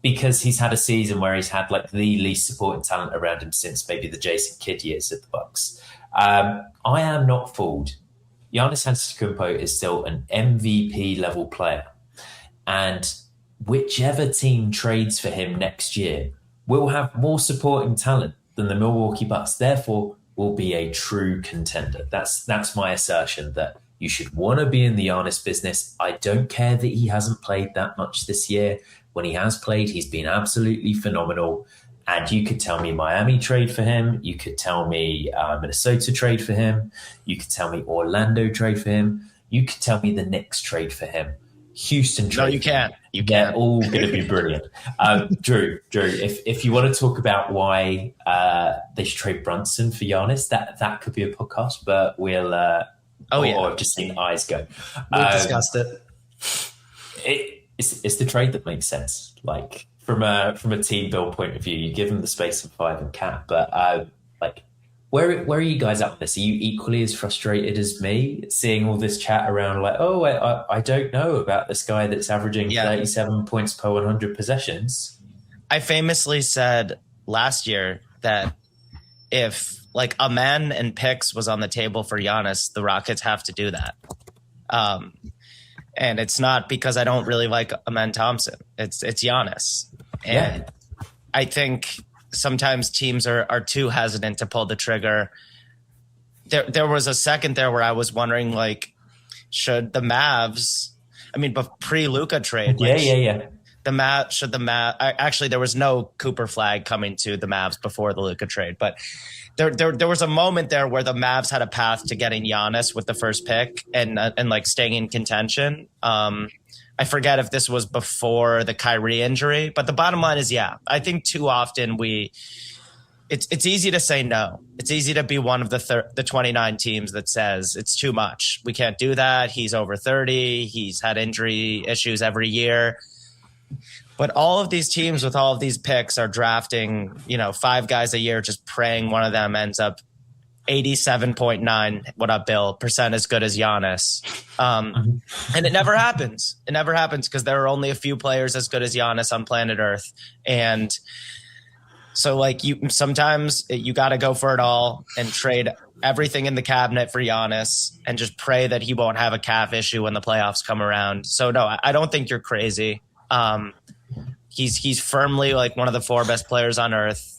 Because he's had a season where he's had like the least supporting talent around him since maybe the Jason Kidd years at the Bucks. I am not fooled. Giannis Antetokounmpo is still an MVP level player, and whichever team trades for him next year will have more supporting talent than the Milwaukee Bucks. Therefore, will be a true contender. That's my assertion, that you should want to be in the Giannis business. I don't care that he hasn't played that much this year. When he has played, he's been absolutely phenomenal. And you could tell me Miami trade for him. You could tell me Minnesota trade for him. You could tell me Orlando trade for him. You could tell me the Knicks trade for him. Houston trade. No, you can't. You They're can't. all going to be brilliant. Drew, if you want to talk about why they should trade Brunson for Giannis, that could be a podcast, but we'll... I've just seen eyes go. We've discussed it. It's the trade that makes sense. Like from a team build point of view, you give them the space of 5 and cap, but where are you guys at with this? Are you equally as frustrated as me seeing all this chat around like, oh, I don't know about this guy that's averaging 37 points per 100 possessions? I famously said last year that if like a man and picks was on the table for Giannis, the Rockets have to do that. And it's not because I don't really like Amen Thompson. It's Giannis. And I think sometimes teams are too hesitant to pull the trigger. There was a second there where I was wondering, like, should the Mavs, but pre-Luka trade, actually there was no Cooper flag coming to the Mavs before the Luka trade, but there was a moment there where the Mavs had a path to getting Giannis with the first pick and like staying in contention. I forget if this was before the Kyrie injury, but the bottom line is, I think too often it's easy to say no. It's easy to be one of the 29 teams that says it's too much. We can't do that. He's over 30. He's had injury issues every year. But all of these teams with all of these picks are drafting, 5 guys a year, just praying one of them ends up 87.9, what up, Bill, percent as good as Giannis. And it never happens. It never happens because there are only a few players as good as Giannis on planet Earth. And so sometimes you got to go for it all and trade everything in the cabinet for Giannis and just pray that he won't have a calf issue when the playoffs come around. So no, I don't think you're crazy. He's firmly like one of the 4 best players on earth.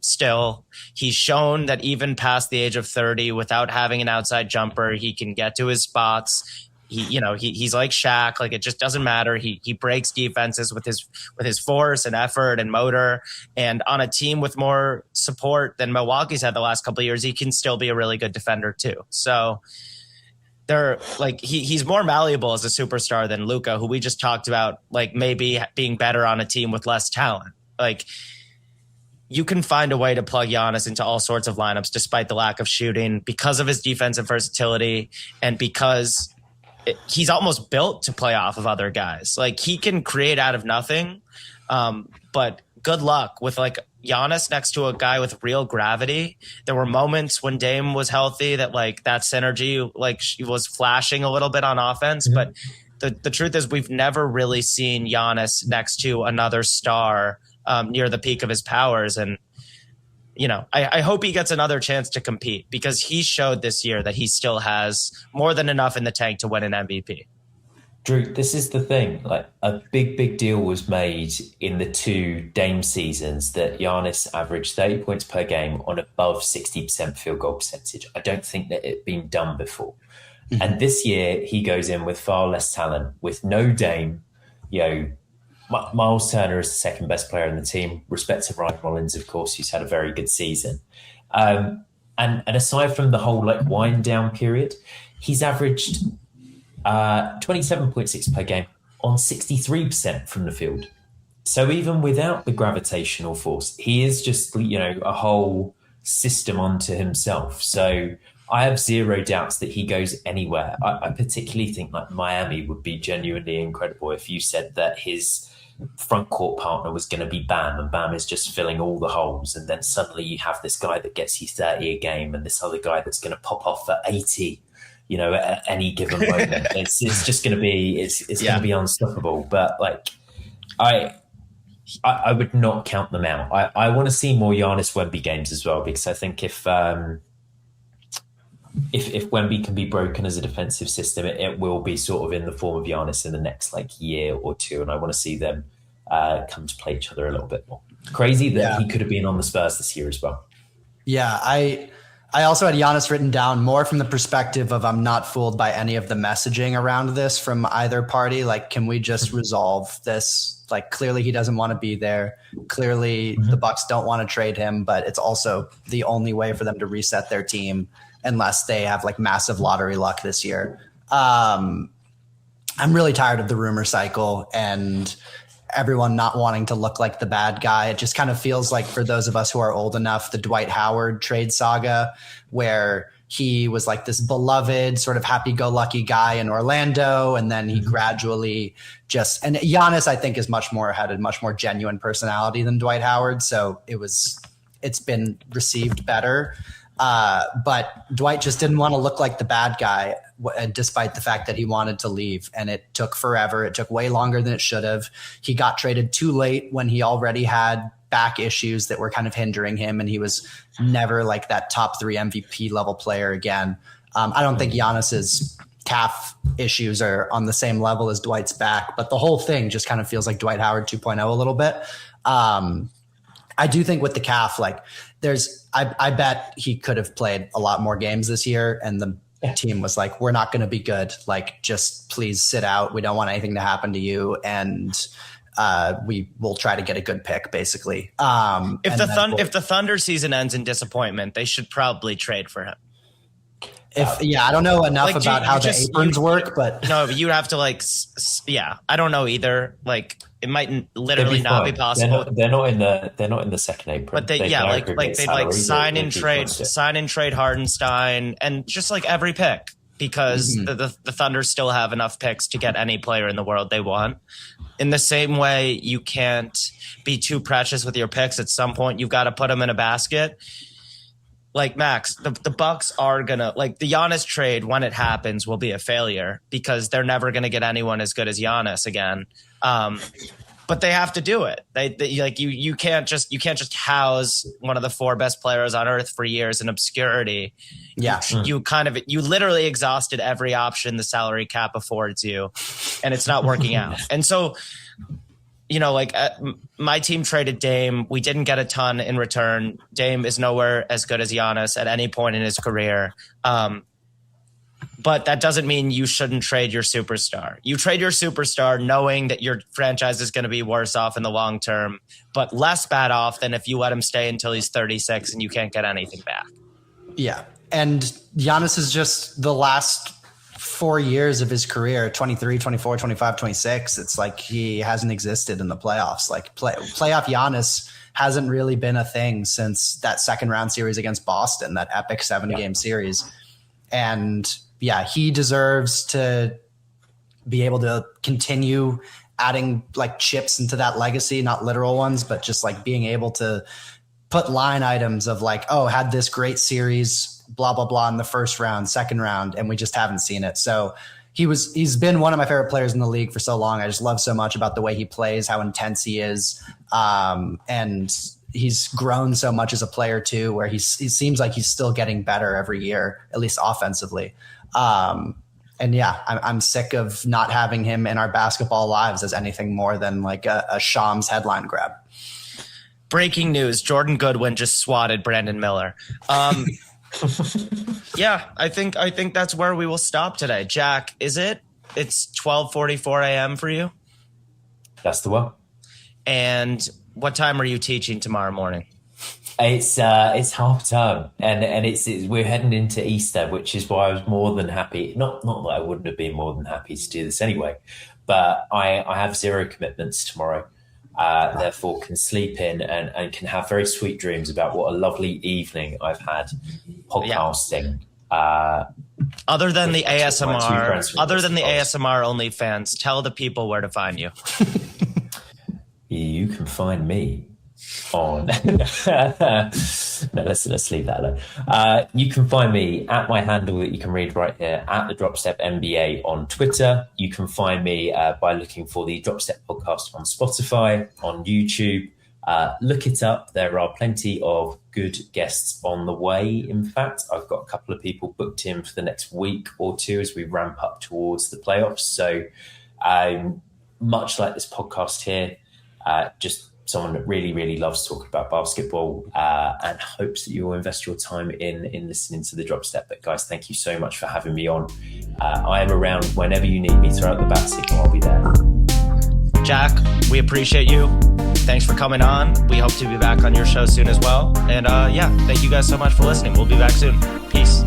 Still, he's shown that even past the age of 30, without having an outside jumper, he can get to his spots. He's like Shaq. Like, it just doesn't matter. He breaks defenses with his force and effort and motor. And on a team with more support than Milwaukee's had the last couple of years, he can still be a really good defender too. So he's more malleable as a superstar than Luka, who we just talked about, like maybe being better on a team with less talent. Like, you can find a way to plug Giannis into all sorts of lineups despite the lack of shooting because of his defensive versatility and because he's almost built to play off of other guys. Like, he can create out of nothing, but good luck with like Giannis next to a guy with real gravity. There were moments when Dame was healthy that that synergy she was flashing a little bit on offense, but the truth is we've never really seen Giannis next to another star near the peak of his powers. And I hope he gets another chance to compete because he showed this year that he still has more than enough in the tank to win an MVP. Drew, this is the thing. Like, a big deal was made in the 2 Dame seasons that Giannis averaged 30 points per game on above 60% field goal percentage. I don't think that it had been done before. Mm-hmm. And this year he goes in with far less talent, with no Dame. Miles Turner is the second best player in the team. Respect to Ryan Rollins, of course, who's had a very good season. And aside from the whole wind down period, he's averaged 27.6 per game on 63% from the field. So even without the gravitational force, he is just, a whole system unto himself. So I have zero doubts that he goes anywhere. I particularly think Miami would be genuinely incredible if you said that his front court partner was going to be Bam, and Bam is just filling all the holes. And then suddenly you have this guy that gets you 30 a game and this other guy that's going to pop off for 80, at any given moment. It's just going to be, it's going to be unstoppable. But like, I would not count them out. I want to see more Giannis Wemby games as well, because I think if Wemby can be broken as a defensive system, it will be sort of in the form of Giannis in the next year or two, and I want to see them come to play each other a little bit more. Crazy that he could have been on the Spurs this year as well. Yeah, I also had Giannis written down more from the perspective of I'm not fooled by any of the messaging around this from either party. Like, can we just resolve this? Like, clearly he doesn't want to be there. Clearly the Bucks don't want to trade him, but it's also the only way for them to reset their team unless they have massive lottery luck this year. I'm really tired of the rumor cycle and everyone not wanting to look like the bad guy. It just kind of feels like, for those of us who are old enough, the Dwight Howard trade saga, where he was this beloved sort of happy-go-lucky guy in Orlando, and then he gradually and Giannis, I think, had a much more genuine personality than Dwight Howard, so it's been received better. But Dwight just didn't want to look like the bad guy, despite the fact that he wanted to leave. And it took forever. It took way longer than it should have. He got traded too late when he already had back issues that were kind of hindering him. And he was never that top 3 MVP level player again. I don't think Giannis's calf issues are on the same level as Dwight's back, but the whole thing just kind of feels like Dwight Howard 2.0 a little bit. I do think with the calf, I bet he could have played a lot more games this year, and the team was like, we're not going to be good. Just please sit out. We don't want anything to happen to you. And we will try to get a good pick, basically. If the Thunder season ends in disappointment, they should probably trade for him. I don't know enough about how the aprons work, but no, you'd have to I don't know either. It might literally not be possible. They're not in the second apron. But they'd sign and trade Hardenstein and just every pick, because the Thunder still have enough picks to get any player in the world they want. In the same way, you can't be too precious with your picks. At some point, you've got to put them in a basket. Max, the Bucks are gonna the Giannis trade, when it happens, will be a failure because they're never gonna get anyone as good as Giannis again. But they have to do it. You can't just house one of the 4 best players on earth for years in obscurity. Yeah, you literally exhausted every option the salary cap affords you, and it's not working out. And so, my team traded Dame. We didn't get a ton in return. Dame is nowhere as good as Giannis at any point in his career. But that doesn't mean you shouldn't trade your superstar. You trade your superstar knowing that your franchise is going to be worse off in the long term, but less bad off than if you let him stay until he's 36 and you can't get anything back. Yeah. And Giannis is just the last 4 years of his career, 23, 24, 25, 26. It's he hasn't existed in the playoffs. Playoff Giannis hasn't really been a thing since that second round series against Boston, that epic 7-game series. And he deserves to be able to continue adding chips into that legacy, not literal ones, but just being able to put line items of had this great series, blah, blah, blah, in the first round, second round, and we just haven't seen it. So he's been one of my favorite players in the league for so long. I just love so much about the way he plays, how intense he is. And he's grown so much as a player too, where he seems like he's still getting better every year, at least offensively. I'm sick of not having him in our basketball lives as anything more than a Shams headline grab. Breaking news: Jordan Goodwin just swatted Brandon Miller. I think that's where we will stop today. Jack, it's 12:44 a.m. for you? That's the one. And what time are you teaching tomorrow morning? It's half term, and we're heading into Easter, which is why I was more than happy. Not that I wouldn't have been more than happy to do this anyway, but I have 0 commitments tomorrow. Therefore can sleep in and can have very sweet dreams about what a lovely evening I've had podcasting. Other than the ASMR OnlyFans, tell the people where to find you. can find me on no, let's leave that alone. You can find me at my handle that you can read right here, at the Dropstep MBA on Twitter. You can find me by looking for the Dropstep podcast on Spotify, on YouTube. Look it up. There are plenty of good guests on the way. In fact, I've got a couple of people booked in for the next week or two as we ramp up towards the playoffs. So much like this podcast here, just someone that really, really loves talking about basketball and hopes that you will invest your time in listening to the Dropstep. But guys, thank you so much for having me on. I am around whenever you need me. Throw out the bat signal, I'll be there. Jack, we appreciate you. Thanks for coming on. We hope to be back on your show soon as well. And thank you guys so much for listening. We'll be back soon. Peace.